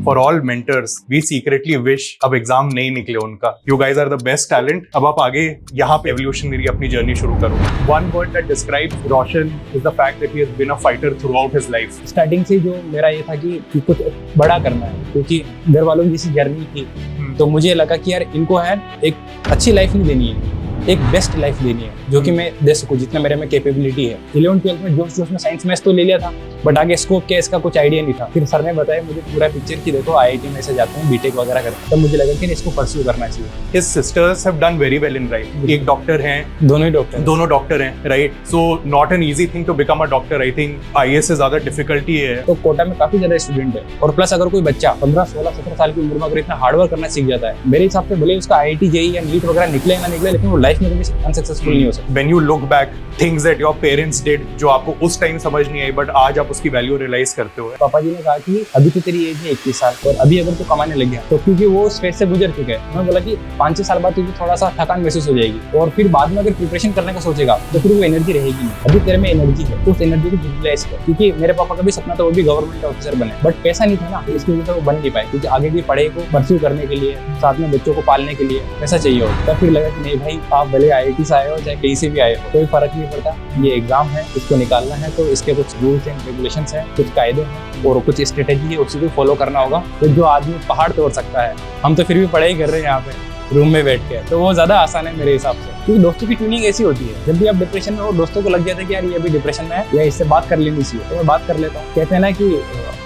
For all mentors we secretly wish अब exam नहीं निकले उनका। You guys are the best talent. अब आप आगे यहाँ पे एवोल्यूशनरी अपनी जर्नी शुरू करो। One word that describes Roshan is the fact that he has been a fighter throughout his life. Starting से जो मेरा ये था कि कुछ बड़ा करना है, क्योंकि घर वालों की जैसी जर्नी थी तो मुझे लगा कि यार इनको है एक अच्छी लाइफ नहीं देनी है, एक बेस्ट लाइफ देनी है जो कि मैं दे सकूं जितना मेरे में कैपेबिलिटी है। 11th-12th में जोश में साइंस मैथ्स तो ले लिया था, बट आगे स्कोप क्या इसका कुछ आइडिया नहीं था। फिर सर ने बताया मुझे पूरा पिक्चर की देखो आईआईटी में से जाते हैं बीटेक वगैरह करते हैं, तब मुझे लगा कि इसको परस्यू करना चाहिए। His sisters have done very well in life. एक डॉक्टर हैं, दोनों डॉक्टर हैं, right? So not an easy thing to become a doctor. I think IAS से ज्यादा डिफिकल्टी है। तो कोटा में काफी ज्यादा स्टूडेंट है, और प्लस अगर कोई बच्चा 15, 16, 17 साल की उम्र में अगर इतना हार्डवर्क करना सीख जाता है, मेरे हिसाब से भले उसका आईआईटी जेईई या नीट वगैरह निकले ना निकले, लेकिन वो लाइफ में कभी अनसक्सेसफुल नहीं हो सकता। When you look back, things that your parents did जो आपको उस टाइम समझ नहीं आई बट आज आप उसकी वैल्यू रियलाइज करते हो। पापा जी ने कहा कि अभी तो तेरी एज है 21 साल और अभी अगर तू कमाने लग गया तो क्योंकि वो उस फेज से गुजर चुके हैं, उन्होंने बोला कि 5-6 साल बाद तुझे थोड़ा सा थकान महसूस हो जाएगी और फिर बाद में अगर प्रिपरेशन करने का सोचेगा तो फिर वो एनर्जी रहेगी नहीं। अभी तेरे में एनर्जी है तो उस एनर्जी को यूटिलाइज कर, क्योंकि मेरे पापा का भी सपना था वो भी गवर्नमेंट ऑफिसर बने, बट पैसा नहीं था ना, इसकी वजह से वो बन नहीं पाए, क्योंकि आगे की पढ़ाई को परस्यू करने के लिए, साथ में बच्चों को पालने के लिए पैसा चाहिए होता। तब फिर लगा कि नहीं भाई, आप भले आईआईटी से आए हो चाहे कहीं से भी आए हो, कोई फर्क नहीं पड़ता, ये एग्जाम है, इसको निकालना है तो इसके कुछ रूल्स एंड रेगुलेशंस हैं, कुछ कायदे हैं और कुछ स्ट्रेटेजी है, उसी को फॉलो करना होगा। तो जो आदमी पहाड़ तोड़ सकता है, हम तो फिर भी पढ़ाई कर रहे हैं यहाँ पे रूम में बैठ के, तो वो ज्यादा आसान है मेरे हिसाब से। क्योंकि दोस्तों की ट्यूनिंग ऐसी होती है, जब भी आप डिप्रेशन में हो दोस्तों को लग जाता है कि यार ये भी डिप्रेशन में है या इससे बात कर लेनी चाहिए, तो मैं बात कर लेता हूँ। कहते हैं ना कि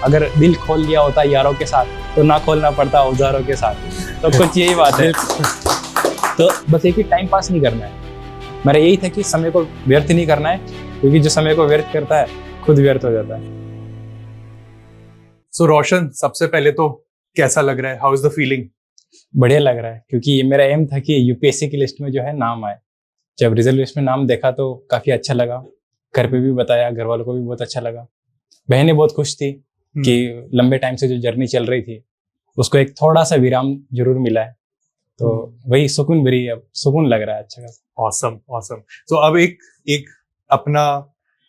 अगर दिल खोल लिया होता यारों के साथ तो ना खोलना पड़ता औजारों के साथ, तो कुछ यही बात है। तो बस एक ही टाइम पास नहीं करना है, मेरा यही था कि समय को व्यर्थ नहीं करना है, क्योंकि जो समय को व्यर्थ करता है खुद व्यर्थ हो जाता है। सो रोशन, सबसे पहले तो कैसा लग रहा है? How is the feeling? बढ़िया लग रहा है, क्योंकि ये मेरा एम था कि यूपीएससी की लिस्ट में जो है नाम आए। जब रिजल्ट लिस्ट में नाम देखा तो काफी अच्छा लगा, घर पे भी बताया, घर वालों को भी बहुत अच्छा लगा। बहनें बहुत खुश थी कि लंबे टाइम से जो जर्नी चल रही थी उसको एक थोड़ा सा विराम जरूर मिला है, तो वही सुकून भरी, अब सुकून लग रहा है अच्छा खासा। Awesome awesome. सो अब एक अपना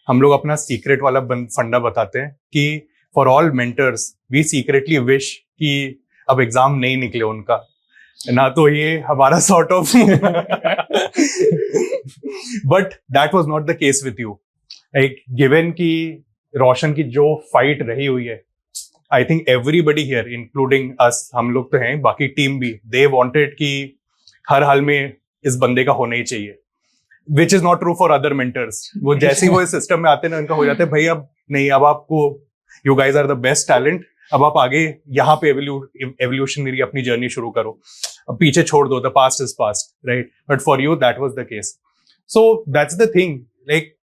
हम लोग अपना सीक्रेट वाला फंडा बताते हैं कि for all mentors we secretly wish कि अब एग्जाम नहीं निकले उनका ना, तो ये हमारा sort of but that was not the case with you. Like given कि रोशन की जो फाइट रही हुई है, I think everybody here including अस, हम लोग तो हैं, बाकी टीम भी, दे वांटेड कि हर हाल में इस बंदे का होना ही चाहिए, which is not true for other mentors. वो जैसे ही वो इस सिस्टम में आते हैं ना, उनका हो जाता है भाई अब नहीं, अब आपको, you guys are the best talent, अब आप आगे यहाँ पे एवोल्यूशनरी अपनी जर्नी शुरू करो, अब पीछे छोड़ दो, the past is past, right? But for you that was the case. So that's the thing, like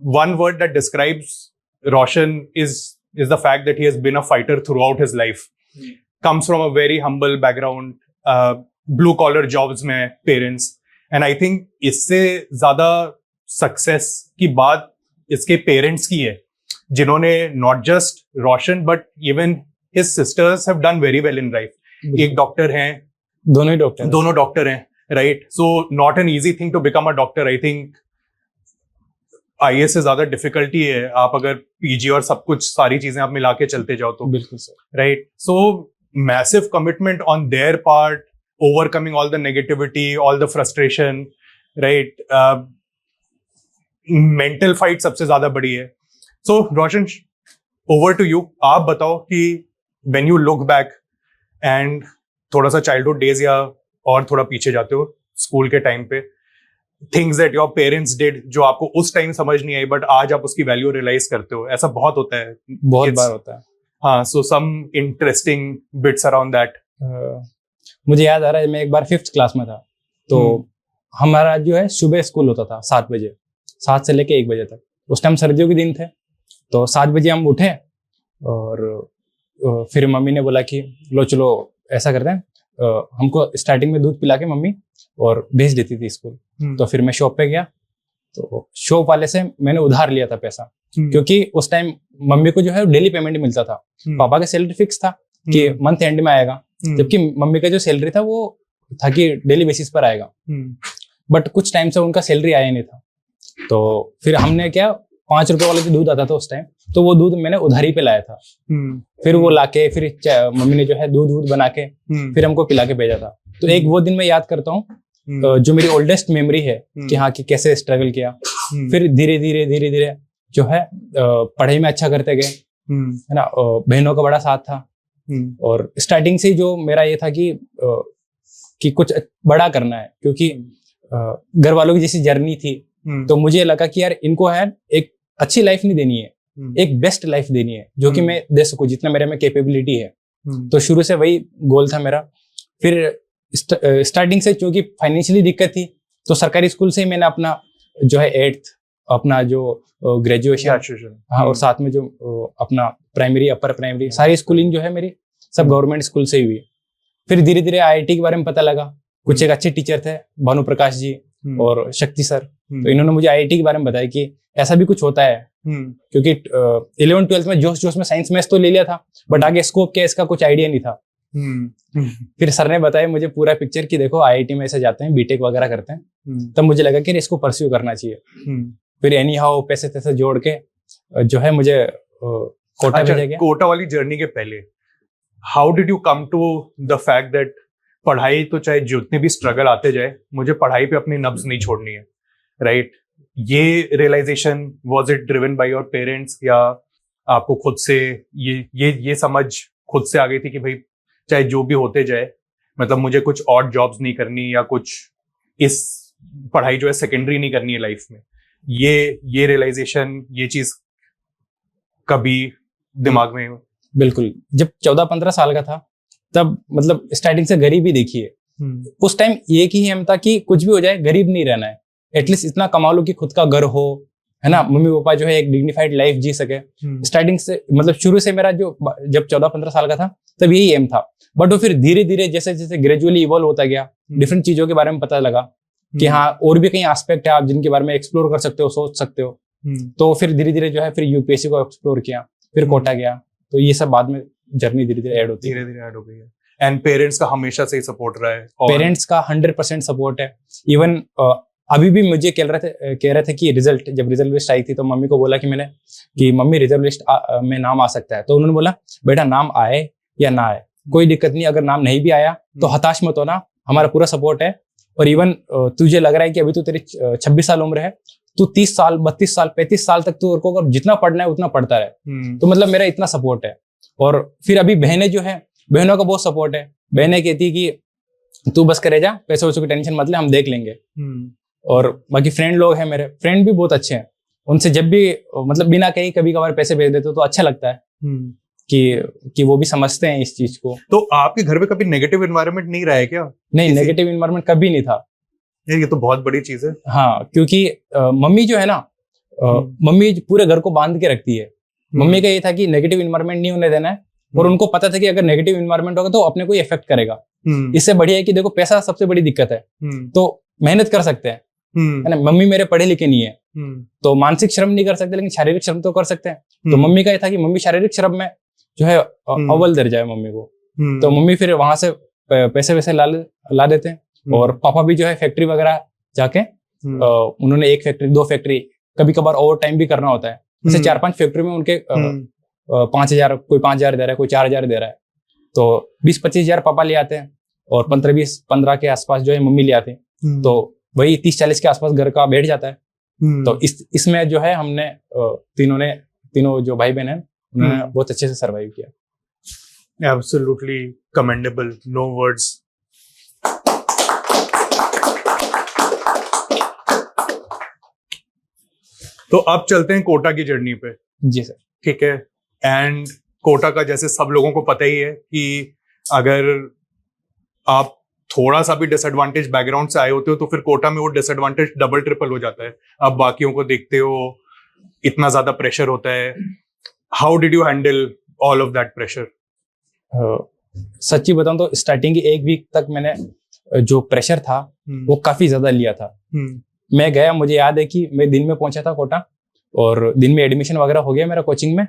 one word that describes Roshan is the fact that he has been a fighter throughout his life. Comes from a very humble background, blue collar jobs में parents, and I think इससे ज्यादा success की बात इसके parents की है, जिन्होंने not just Roshan but even his sisters have done very well in life. एक डॉक्टर हैं, दोनों डॉक्टर हैं, right? So not an easy thing to become a doctor. I think IAS से ज्यादा डिफिकल्टी है, आप अगर पीजी और सब कुछ सारी चीजें आप मिला के चलते जाओ तो। बिल्कुल sir, right? So massive commitment on their part, overcoming all the negativity, all the frustration, right? Mental fight सबसे ज्यादा बड़ी है। सो रोशन, ओवर टू यू। आप बताओ कि when you look back and थोड़ा सा चाइल्डहुड डेज या और थोड़ा पीछे जाते हो स्कूल के टाइम पे, things that your parents did जो आपको उस टाइम समझ नहीं आई बट आज आप उसकी वैल्यू रियलाइज करते हो, ऐसा बहुत होता है, बहुत बार होता है। हाँ, so some interesting bits around that. मुझे याद आ रहा है, मैं एक बार 5th क्लास में था, तो हमारा जो है सुबह स्कूल होता था 7 बजे, 7 से लेके 1 बजे तक। उस टाइम सर्दियों के दिन थे, तो 7 बजे हम उठे और फिर मम्मी ने बोला कि लो चलो ऐसा करते हैं, हमको स्टार्टिंग में दूध पिला के मम्मी और भेज देती थी स्कूल। तो फिर मैं शॉप पे गया, तो शॉप वाले से मैंने उधार लिया था पैसा, क्योंकि उस टाइम मम्मी को जो है डेली पेमेंट मिलता था, पापा का सैलरी फिक्स था कि मंथ एंड में आएगा, जबकि मम्मी का जो सैलरी था वो था कि डेली बेसिस पर आएगा। बट कुछ टाइम से उनका सैलरी आया नहीं था, तो फिर हमने क्या, ₹5 वाला जो दूध आता था उस टाइम, तो वो दूध मैंने उधारी पे लाया था। फिर वो लाके फिर मम्मी ने जो है दूध बना के फिर हमको पिला के भेजा था। तो एक वो दिन मैं याद करता हूँ जो मेरी ओल्डेस्ट मेमोरी है कि हाँ कि कैसे स्ट्रगल किया। फिर धीरे धीरे जो है पढ़ाई में अच्छा करते गए, है ना। बहनों का बड़ा साथ था और स्टार्टिंग से जो मेरा ये था कि कुछ बड़ा करना है, क्योंकि घर वालों की जैसी जर्नी थी तो मुझे लगा कि यार इनको है एक अच्छी लाइफ नहीं देनी है, एक बेस्ट लाइफ देनी है जो कि मैं दे सकूं जितना मेरे में कैपेबिलिटी है। तो शुरू से वही गोल था मेरा। फिर स्टार्टिंग से क्योंकि फाइनेंशियली दिक्कत थी तो सरकारी स्कूल से ही मैंने अपना जो है 8th अपना जो ग्रेजुएशन, हाँ, और साथ में जो अपना प्राइमरी अपर प्राइमरी सारी स्कूलिंग जो है मेरी सब गवर्नमेंट स्कूल से ही हुई। फिर धीरे धीरे IIT के बारे में पता लगा। कुछ एक अच्छे टीचर थे, भानु प्रकाश जी और शक्ति सर, तो इन्होंने मुझे IIT के बारे में बताया कि ऐसा भी कुछ होता है। क्योंकि 11th-12th में जोश में साइंस मैथ्स तो ले लिया था, बट आगे स्कोप क्या इसका कुछ आइडिया नहीं था। फिर सर ने बताया मुझे पूरा पिक्चर कि देखो IIT में ऐसे जाते हैं, बीटेक वगैरह करते हैं। तब मुझे लगा कि इसको परस्यू करना चाहिए। फिर एनी हाउ पैसे तैसे जोड़ के जो है मुझे कोटा भेजा गया। कोटा वाली जर्नी के पहले how did you come to the fact that पढ़ाई तो चाहे जितने भी स्ट्रगल आते जाए, मुझे पढ़ाई पे अपनी नब्ज नहीं छोड़नी है, राइट? ये realization was it driven by your parents या आपको खुद से ये समझ खुद से आ गई थी कि भाई चाहे जो भी होते जाए, मतलब मुझे कुछ और जॉब्स नहीं करनी या कुछ इस पढ़ाई जो है सेकेंडरी नहीं करनी है लाइफ में? ये रियलाइजेशन, ये चीज कभी दिमाग में? बिल्कुल, जब 14-15 साल का था तब मतलब स्टार्टिंग से गरीबी देखी है। उस टाइम एक ही एम था कि कुछ भी हो जाए गरीब नहीं रहना है, एटलीस्ट इतना कमा लो कि खुद का घर हो, है ना, मम्मी पापा जो है एक डिग्निफाइड लाइफ जी सके। स्टार्टिंग से मतलब शुरू से मेरा जो जब 14-15 साल का था तब यही एम था। बट वो फिर धीरे धीरे जैसे जैसे ग्रेजुअली इवॉल्व होता गया, डिफरेंट चीजों के बारे में पता लगा कि हाँ और भी कई एस्पेक्ट है आप जिनके बारे में एक्सप्लोर कर सकते हो, सोच सकते हो। तो फिर धीरे धीरे जो है फिर यूपीएससी को एक्सप्लोर किया, फिर कोटा गया। तो ये सब बाद में जर्नी धीरे धीरे ऐड होती है, धीरे धीरे ऐड हो गई है। एंड पेरेंट्स का हमेशा से ही सपोर्ट रहा है? पेरेंट्स का 100% सपोर्ट है। इवन अभी भी मुझे कह रहे थे कि जब रिजल्ट लिस्ट आई थी तो मम्मी को बोला कि मम्मी रिजल्ट लिस्ट में नाम आ सकता है। तो उन्होंने बोला बेटा नाम आए या ना आए कोई दिक्कत नहीं, अगर नाम नहीं भी आया तो हताश मत होना, हमारा पूरा सपोर्ट है। और इवन तुझे लग रहा है कि अभी तो तेरी 26 साल उम्र है, तू 30 साल 32 साल 35 साल तक तू अगर जितना पढ़ना है उतना पढ़ता रहे। तो मतलब मेरा इतना सपोर्ट है। और फिर अभी बहनें जो है, बहनों का बहुत सपोर्ट है। बहनें कहती कि तू बस करे जा, पैसे वैसे की टेंशन मत ले, हम देख लेंगे। और बाकी फ्रेंड लोग हैं, मेरे फ्रेंड भी बहुत अच्छे हैं। उनसे जब भी मतलब बिना कहीं कभी कभार पैसे भेज देते तो अच्छा लगता है कि वो भी समझते हैं इस चीज को। तो आपके घर में कभी नेगेटिव एनवायरनमेंट नहीं रहा है क्या? नहीं, नेगेटिव एनवायरनमेंट कभी नहीं था। ये तो बहुत बड़ी चीज है। हाँ, क्योंकि मम्मी जो है ना, मम्मी पूरे घर को बांध के रखती है। मम्मी का ये था कि नेगेटिव एनवायरनमेंट नहीं होने देना है, और उनको पता था कि अगर नेगेटिव एनवायरनमेंट होगा तो अपने को ही इफेक्ट करेगा। इससे बढ़िया है कि देखो पैसा सबसे बड़ी दिक्कत है, तो मेहनत कर सकते हैं, है ना। मम्मी मेरे पढ़े लिखे नहीं है, तो मानसिक श्रम नहीं कर सकते, लेकिन शारीरिक श्रम तो कर सकते हैं। तो मम्मी का ये था कि मम्मी शारीरिक श्रम में जो है अव्वल दर्जा है मम्मी को। तो मम्मी फिर वहां से पैसे वैसे ला देते हैं। और पापा भी जो है फैक्ट्री वगैरह जाके उन्होंने 1 फैक्ट्री 2 फैक्ट्री, कभी कभार ओवर टाइम भी करना होता है। जैसे 4-5 फैक्ट्री में उनके 5,000, कोई 5,000 दे रहा है, कोई 4,000 दे रहा है, तो 20-25 हजार पापा ले आते हैं और 15-20-15 के आसपास जो है मम्मी ले आते हैं। तो वही 30-40 के आसपास घर का बैठ जाता है। तो इसमें जो है हमने तीनों जो भाई बहन है उन्होंने बहुत अच्छे से सर्वाइव किया। Absolutely commendable, no words. तो अब चलते हैं कोटा की जर्नी पे। जी सर। ठीक है। एंड कोटा का जैसे सब लोगों को पता ही है कि अगर आप थोड़ा सा भी डिसएडवांटेज बैकग्राउंड से आए होते हो तो फिर कोटा में वो डिसएडवांटेज डबल ट्रिपल हो जाता है। आप बाकियों को देखते हो, इतना ज्यादा प्रेशर होता है। How did you handle all of that pressure? सच्ची बताऊं तो स्टार्टिंग की 1 वीक तक मैंने जो प्रेशर था वो काफी ज्यादा लिया था। मैं गया, मुझे याद है कि मैं दिन में पहुंचा था कोटा और दिन में एडमिशन वगैरह हो गया मेरा कोचिंग में।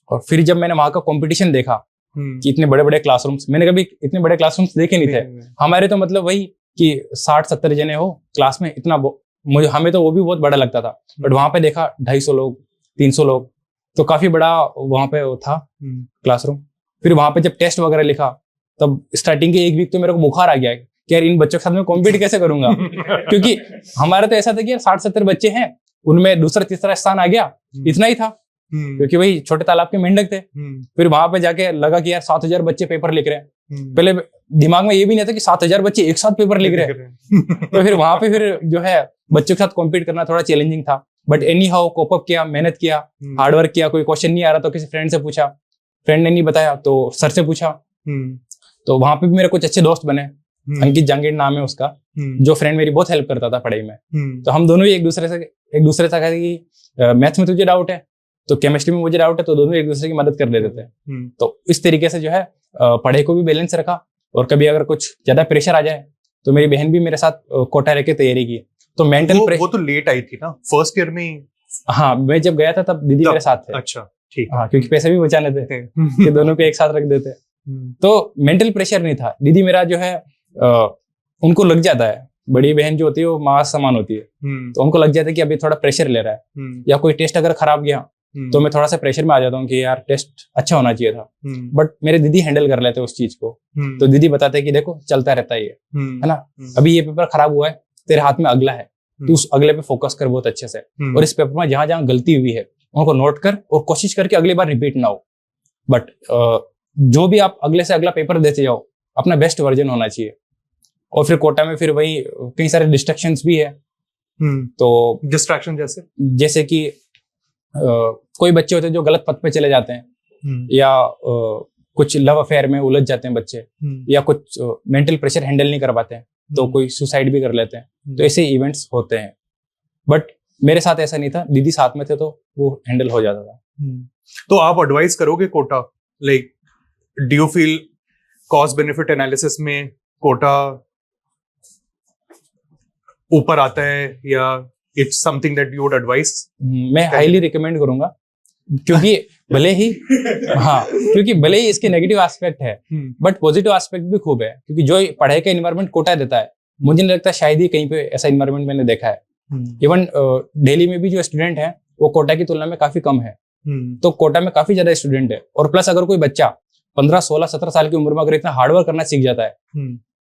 और फिर जब मैंने वहां का कंपटीशन देखा कि इतने बड़े बड़े क्लासरूम्स, मैंने कभी इतने बड़े क्लासरूम्स देखे नहीं थे हमारे। तो मतलब वही कि 60-70 जने हो क्लास में, इतना मुझे हमें तो वो भी बहुत बड़ा लगता था, बट वहां पे देखा 250 लोग 300 लोग, तो काफी बड़ा वहां पे वो था क्लासरूम। फिर वहां पे जब टेस्ट वगैरह लिखा, तब स्टार्टिंग के 1 वीक तो मेरे को बुखार आ गया कि यार इन बच्चों के साथ मैं कॉम्पीट कैसे करूंगा क्योंकि हमारा तो ऐसा था कि यार 60-70 बच्चे हैं, उनमें दूसरा तीसरा स्थान आ गया, इतना ही था, क्योंकि वही छोटे तालाब के मेंढक थे। फिर वहां पे जाके लगा कि यार 7000 बच्चे पेपर लिख रहे हैं। पहले दिमाग में ये भी नहीं था कि 7000 बच्चे एक साथ पेपर लिख रहे हैं तो फिर वहां पे फिर जो है बच्चों के साथ कॉम्पीट करना थोड़ा चैलेंजिंग था, but anyhow cope up किया, मेहनत किया, हार्डवर्क किया। कोई क्वेश्चन नहीं आ रहा तो किसी फ्रेंड से पूछा, फ्रेंड ने नहीं बताया तो सर से पूछा। तो वहां पे भी मेरे कुछ अच्छे दोस्त बने, अंकित जांगीर नाम है उसका, जो फ्रेंड मेरी बहुत हेल्प करता था पढ़ाई में। तो हम दोनों ही एक दूसरे से कहते कि मैथ्स में तुझे डाउट है तो केमिस्ट्री में मुझे डाउट है, तो दोनों एक दूसरे की मदद कर देते थे। तो इस तरीके से जो है पढ़ाई को भी बैलेंस रखा, और कभी अगर कुछ ज्यादा प्रेशर आ जाए तो मेरी बहन भी मेरे साथ कोटा रह के तैयारी की। तो मेंटल वो तो लेट आई थी ना, फर्स्ट ईयर में। हाँ, मैं जब गया था तब दीदी मेरे साथ थे। अच्छा, ठीक। हाँ, क्योंकि पैसे भी बचाने थे कि दोनों को एक साथ रख देते। तो मेंटल प्रेशर नहीं था। दीदी मेरा जो है उनको लग जाता है, बड़ी बहन जो होती है वो माँ समान होती है, तो उनको लग जाता है कि अभी थोड़ा प्रेशर ले रहा है, या कोई टेस्ट अगर खराब गया तो मैं थोड़ा सा प्रेशर में आ जाता हूँ कि यार टेस्ट अच्छा होना चाहिए था। बट मेरे दीदी हैंडल कर लेते उस चीज को। तो दीदी बताते हैं कि देखो चलता रहता है ये, है ना, अभी ये पेपर खराब हुआ है, तेरे हाथ में अगला है, तू उस अगले पे फोकस कर बहुत अच्छे से, और इस पेपर में जहां जहां गलती हुई है उनको नोट कर और कोशिश करके अगली बार रिपीट ना हो। बट जो भी आप अगले से अगला पेपर देते जाओ, अपना बेस्ट वर्जन होना चाहिए। और फिर कोटा में फिर वही कई सारे डिस्ट्रैक्शंस भी है। तो डिस्ट्रैक्शन जैसे कि कोई बच्चे होते हैं जो गलत पथ पे चले जाते हैं, या कुछ लव अफेयर में उलझ जाते हैं बच्चे, या कुछ मेंटल प्रेशर हैंडल नहीं कर पाते हैं तो कोई सुसाइड भी कर लेते हैं। तो ऐसे इवेंट्स होते हैं, बट मेरे साथ ऐसा नहीं था, दीदी साथ में थे तो वो हैंडल हो जाता था। तो आप एडवाइस करोगे Kota, like do you feel cost benefit analysis में कोटा ऊपर आता है, या it's something that you would advice? मैं हाईली रिकमेंड करूंगा, क्योंकि भले ही क्योंकि भले ही इसके नेगेटिव एस्पेक्ट है, बट पॉजिटिव एस्पेक्ट भी खूब है। क्योंकि जो पढ़ाई का एनवायरनमेंट कोटा देता है, मुझे नहीं लगता शायद ही कहीं पे ऐसा एनवायरनमेंट मैंने देखा है। इवन दिल्ली में भी जो स्टूडेंट है वो कोटा की तुलना में काफी कम है। तो कोटा में काफी ज्यादा स्टूडेंट है, और प्लस अगर कोई बच्चा 15, 16, 17 साल की उम्र में अगर इतना हार्डवर्क करना सीख जाता है,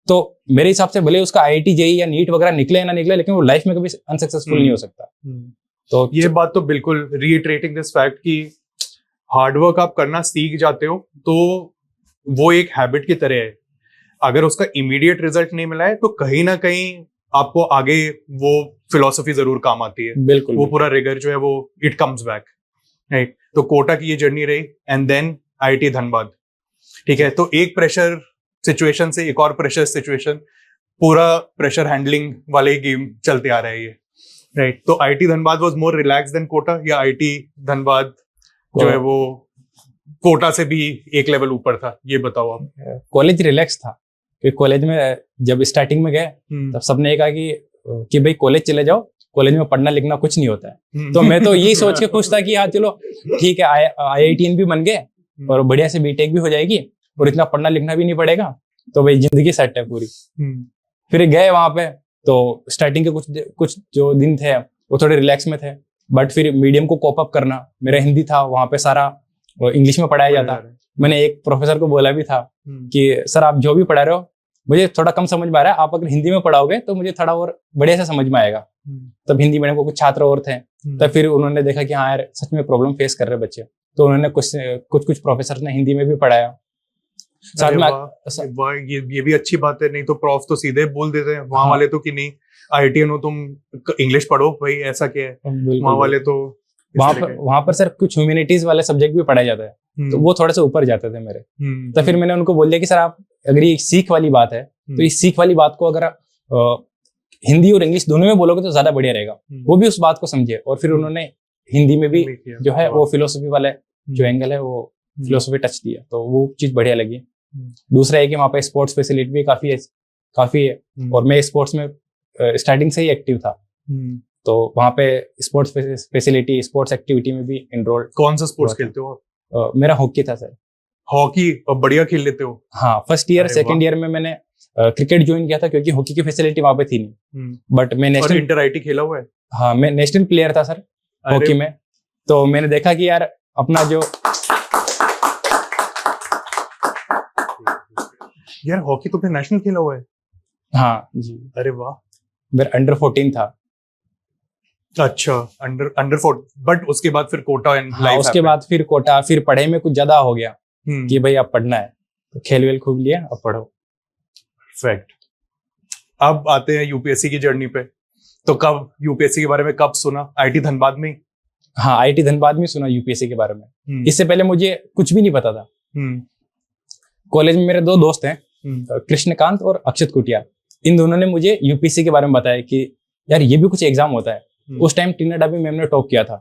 तो मेरे हिसाब से भले उसका IIT JEE या नीट वगैरह निकले या ना निकले, लेकिन वो लाइफ में कभी अनसक्सेसफुल नहीं हो सकता। तो ये बात तो बिल्कुल रीइटरेटिंग दिस फैक्ट कि हार्डवर्क आप करना सीख जाते हो तो वो एक हैबिट की तरह है। अगर उसका इमीडिएट रिजल्ट नहीं मिला है तो कहीं ना कहीं आपको आगे वो फिलॉसफी जरूर काम आती है। बिल्कुल, वो पूरा रिगर जो है वो इट कम्स बैक, राइट। तो कोटा की ये जर्नी रही, एंड देन IIT धनबाद, ठीक है। तो एक प्रेशर सिचुएशन से एक और प्रेशर सिचुएशन, पूरा प्रेशर हैंडलिंग वाले गेम चलते आ रहा है ये, राइट। तो IIT Dhanbad was more relax than Kota, या IIT धनबाद जो है वो कोटा से भी एक लेवल ऊपर था? ये बताओ आप। कॉलेज रिलैक्स था, क्योंकि कॉलेज में जब स्टार्टिंग में गए तब सबने कहा कि भाई कॉलेज चले जाओ, कॉलेज में पढ़ना लिखना कुछ नहीं होता है। तो मैं तो यही सोच के खुश था कि हाँ चलो ठीक है, IITian भी बन गए और बढ़िया से BTech भी हो जाएगी और इतना पढ़ना लिखना भी नहीं पड़ेगा, तो भाई जिंदगी सेट है पूरी। फिर गए वहां पे, तो स्टार्टिंग के कुछ जो दिन थे वो थोड़े रिलैक्स में थे, बट फिर मीडियम को कोप अप करना, मेरा हिंदी था, वहां पे सारा इंग्लिश में पढ़ाया जाता। मैंने एक प्रोफेसर को बोला भी था कि सर आप जो भी पढ़ा रहे हो मुझे थोड़ा कम समझ में आ रहा है, आप अगर हिंदी में पढ़ाओगे तो मुझे थोड़ा और बढ़िया से समझ में आएगा। तब हिंदी मीडियम को कुछ छात्र और थे, तब फिर उन्होंने देखा कि हाँ यार सच में प्रॉब्लम फेस कर रहे बच्चे, तो उन्होंने कुछ प्रोफेसर ने हिंदी में भी पढ़ाया साथ में। ये भी अच्छी बात है, नहीं तो प्रॉफ तो सीधे बोल देते हैं वहां वाले तो कि नहीं IITian हो तुम इंग्लिश पढ़ो, भाई ऐसा क्या है। वहां वाले तो वहां पर सर कुछ ह्यूमैनिटीज वाले सब्जेक्ट भी पढ़ाया जाता है, तो वो थोड़े से ऊपर जाते थे मेरे। तो फिर मैंने उनको बोल दिया कि सर आप अगर ये सीख वाली बात है तो इस सीख वाली बात को अगर हिंदी और इंग्लिश दोनों में बोलोगे तो ज्यादा बढ़िया रहेगा। वो भी उस बात को समझे, और फिर उन्होंने हिंदी में भी जो है वो फिलोसफी वाले जो एंगल है वो फिलोसफी टच दिया, तो वो चीज बढ़िया लगी। दूसरा है कि वहाँ पे स्पोर्ट्स फैसिलिटी भी काफी है, और मैं स्पोर्ट्स में स्टार्टिंग से ही एक्टिव था, तो वहाँ पे स्पोर्ट्स फैसिलिटी, स्पोर्ट्स एक्टिविटी में भी एनरोल्ड। कौन सा स्पोर्ट्स खेलते हो आप? मेरा हॉकी था सर। हॉकी? और बढ़िया खेल लेते हो? हाँ, फर्स्ट ईयर सेकंड ईयर में मैंने क्रिकेट ज्वाइन किया था क्योंकि हॉकी की फैसिलिटी वहां पे थी नहीं। बट मैं और नेशनल, इंटर आईटी खेला हुआ है? हाँ मैं नेशनल प्लेयर था सर हॉकी में। तो मैंने देखा कि यार अपना जो यार हॉकी तुमने नेशनल खेला हुआ है? हाँ जी, अरे वाह। मेरा अंडर 14 था। अच्छा, अंडर 4, बट उसके बाद फिर कोटा एंड हाँ, उसके बाद फिर कोटा, फिर पढ़ाई में कुछ ज्यादा हो गया कि भाई अब पढ़ना है, तो खेल वेल खूब लिया, अब पढ़ो। परफेक्ट। अब आते हैं यूपीएससी की जर्नी पे। तो कब यूपीएससी के बारे में कब सुना? आईटी धनबाद में? हाँ, आईटी धनबाद में सुना यूपीएससी के बारे में। इससे पहले मुझे कुछ भी नहीं पता था। कॉलेज में मेरे 2 दोस्त हैं, कृष्णकांत और अक्षत कुटिया। इन दोनों ने मुझे यूपीएससी के बारे में बताया कि यार ये भी कुछ एग्जाम होता है। उस टाइम टीना डाबी मैम ने टॉप किया था,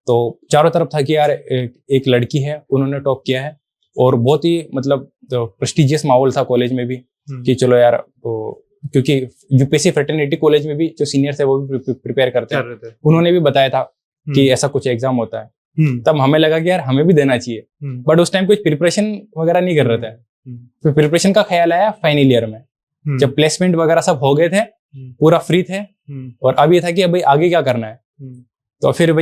तो चारों तरफ था कि यार एक लड़की है, उन्होंने टॉप किया है, और बहुत ही मतलब प्रेस्टिजियस माहौल था कॉलेज में भी कि चलो यार, क्योंकि यूपीएससी फ्रेटर्निटी कॉलेज में भी जो सीनियर्स है वो भी प्रिपेयर करते हैं, उन्होंने भी बताया था कि ऐसा कुछ एग्जाम होता है। तब हमें लगा कि यार हमें भी देना चाहिए, बट उस टाइम कुछ प्रिपरेशन वगैरह नहीं कर रहे थे। तो प्रिपरेशन का ख्याल आया फाइनल ईयर में, जब प्लेसमेंट वगैरह सब हो गए थे, पूरा फ्री थे, और अब ये था कि अब भाई आगे क्या करना है। तो फिर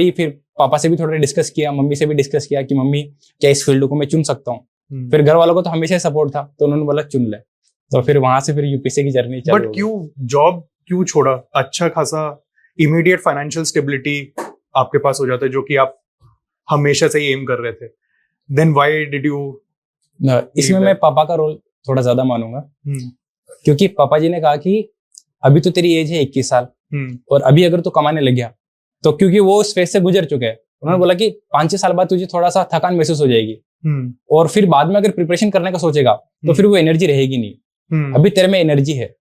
पापा से भी थोड़ा डिस्कस किया, मम्मी से भी डिस्कस किया कि मम्मी क्या इस फील्ड को मैं चुन सकता हूँ। फिर घर वालों को तो हमेशा सपोर्ट था, तो उन्होंने बोला चुन ले। तो फिर वहां से फिर यूपीएससी की जर्नी चालू। बट क्यों जॉब क्यों छोड़ा? अच्छा खासा इमीडिएट फाइनेंशियल स्टेबिलिटी आपके पास हो जाता है, जो कि आप हमेशा से ही एम कर रहे थे। Then why did you? इसमें मैं पापा का रोल थोड़ा ज्यादा मानूंगा, क्योंकि पापा जी ने कहा कि अभी तो तेरी एज है 21 साल, और अभी अगर तू कमाने लग गया, तो क्योंकि वो उस फेज से गुजर चुके हैं, उन्होंने बोला कि 5-6 साल बाद तुझे थोड़ा सा थकान महसूस हो जाएगी, और फिर बाद में अगर प्रिपरेशन करने का सोचेगा तो फिर वो एनर्जी रहेगी नहीं। अभी तेरे में एनर्जी है,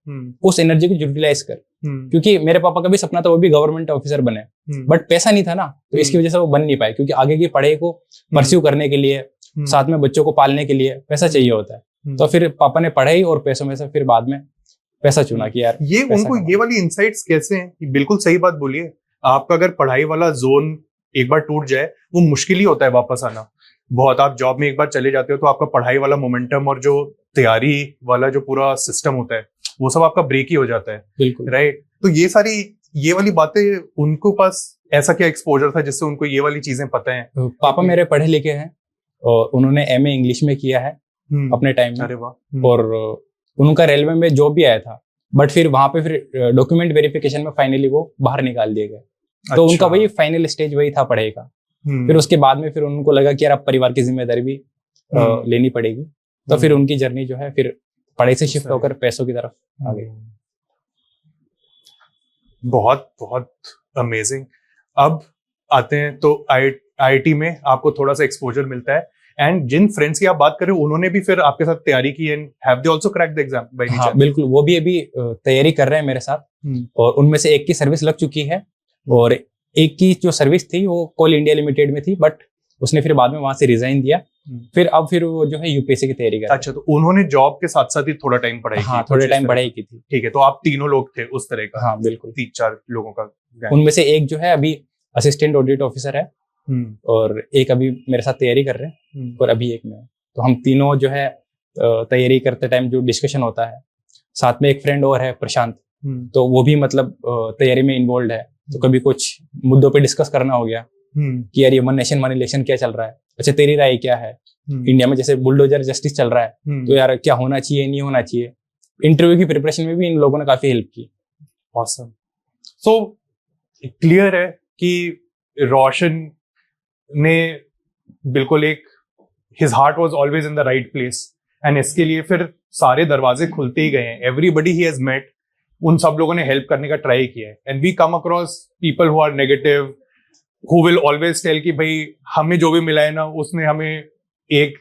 उस एनर्जी को यूटिलाइज कर। क्योंकि मेरे पापा का भी सपना था वो भी गवर्नमेंट ऑफिसर बने, बट पैसा नहीं था ना, तो इसकी वजह से वो बन नहीं पाए, क्योंकि आगे की पढ़ाई को परस्यू करने के लिए, साथ में बच्चों को पालने के लिए पैसा चाहिए होता है। तो फिर पापा ने पढ़ाई और पैसों में से फिर बाद में पैसा चुना कि यार ये उनको ये वाली इनसाइट्स कैसे हैं? कि बिल्कुल सही बात बोलिए, आपका अगर पढ़ाई वाला जोन एक बार टूट जाए, वो मुश्किल ही होता है वापस आना बहुत। आप जॉब में एक बार चले जाते हो तो आपका पढ़ाई वाला मोमेंटम और जो तैयारी वाला जो पूरा सिस्टम होता है वो सब आपका ब्रेक ही हो जाता है। बिल्कुल राइट। तो ये वाली बातें उनको पास ऐसा क्या एक्सपोजर था जिससे उनको ये वाली चीजें पता है? पापा मेरे पढ़े लिखे हैं, और उन्होंने एमए इंग्लिश में किया है अपने टाइम में। अरे वाह। और उनका रेलवे में जॉब भी आया था, बट फिर वहां पे फिर डॉक्यूमेंट वेरिफिकेशन में फाइनली वो बाहर निकाल दिए गए। तो उनका वही फाइनल स्टेज वही था पढ़ाई का। फिर उसके बाद में फिर उनको लगा कि यार अब परिवार की जिम्मेदारी भी लेनी पड़ेगी, तो फिर उनकी जर्नी जो है फिर पढ़ाई से शिफ्ट होकर पैसों की तरफ आ गई। बहुत बहुत अमेजिंग। अब आते हैं तो आईआईटी में आपको थोड़ा सा एक्सपोजर मिलता है, एंड जिन फ्रेंड्स की आप बात कर रहे हो उन्होंने भी फिर आपके साथ तैयारी की, and have they also cracked the exam by any chance? हाँ बिल्कुल, वो भी अभी तैयारी कर रहे हैं मेरे साथ, और उनमें से एक की सर्विस लग चुकी है, और एक की जो सर्विस थी वो कोल इंडिया लिमिटेड में थी, बट उसने फिर बाद में वहां से रिजाइन दिया। फिर वो जो है यूपीएससी की तैयारी कर रहा है। अच्छा, तो उन्होंने जॉब के साथ साथ ही थोड़ा टाइम पढ़ाई की? हाँ, थोड़े टाइम पढ़ाई की थी। ठीक है, तो आप तीनों लोग थे उस तरह का? हाँ बिल्कुल, 3-4 लोगों का गैंग। उनमें से एक जो है अभी असिस्टेंट ऑडिट ऑफिसर है, और एक अभी मेरे साथ तैयारी कर रहे हैं, और अभी एक में। तो हम तीनों जो है तैयारी करते टाइम जो डिस्कशन होता है, साथ में एक फ्रेंड और है प्रशांत, तो वो भी मतलब तैयारी में इन्वॉल्व है। तो कभी कुछ मुद्दों पे डिस्कस करना हो गया कि यार ये वन नेशन वन इलेक्शन क्या चल रहा है, अच्छा तेरी राय क्या है, इंडिया में जैसे बुलडोजर जस्टिस चल रहा है, तो यार क्या होना चाहिए नहीं होना चाहिए। इंटरव्यू की प्रिपरेशन में भी इन लोगों ने काफी हेल्प की। ऑसम। सो क्लियर है कि रोशन ने बिल्कुल एक his heart was always in the right place, and इसके लिए फिर सारे दरवाजे खुलते ही गए हैं। एवरीबडी ही हैज मेट, उन सब लोगों ने हेल्प करने का ट्राई किया है, and we come across people who are negative, who will always tell कि भाई हमें जो भी मिला है ना उसने हमें एक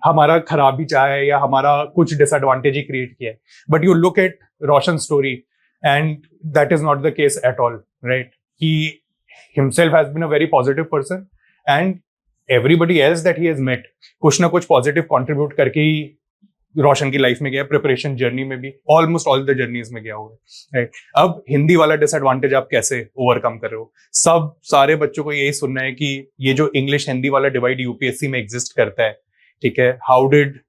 हमारा खराब ही चाहा है या हमारा कुछ डिसएडवांटेज ही क्रिएट किया है। But you look at Roshan story and that is not the case at all, right? He himself has been a very positive person, and everybody else that he has met कुछ ना कुछ positive contribute करके ही रोशन की life में गया, preparation journey में भी, almost all the journeys में गया हुआ है, राइट? अब हिंदी वाला डिसएडवांटेज आप कैसे ओवरकम कर रहे हो? सारे बच्चों को यही सुनना है कि ये जो इंग्लिश हिंदी वाला डिवाइड यूपीएससी में एग्जिस्ट करता है, ठीक है, how did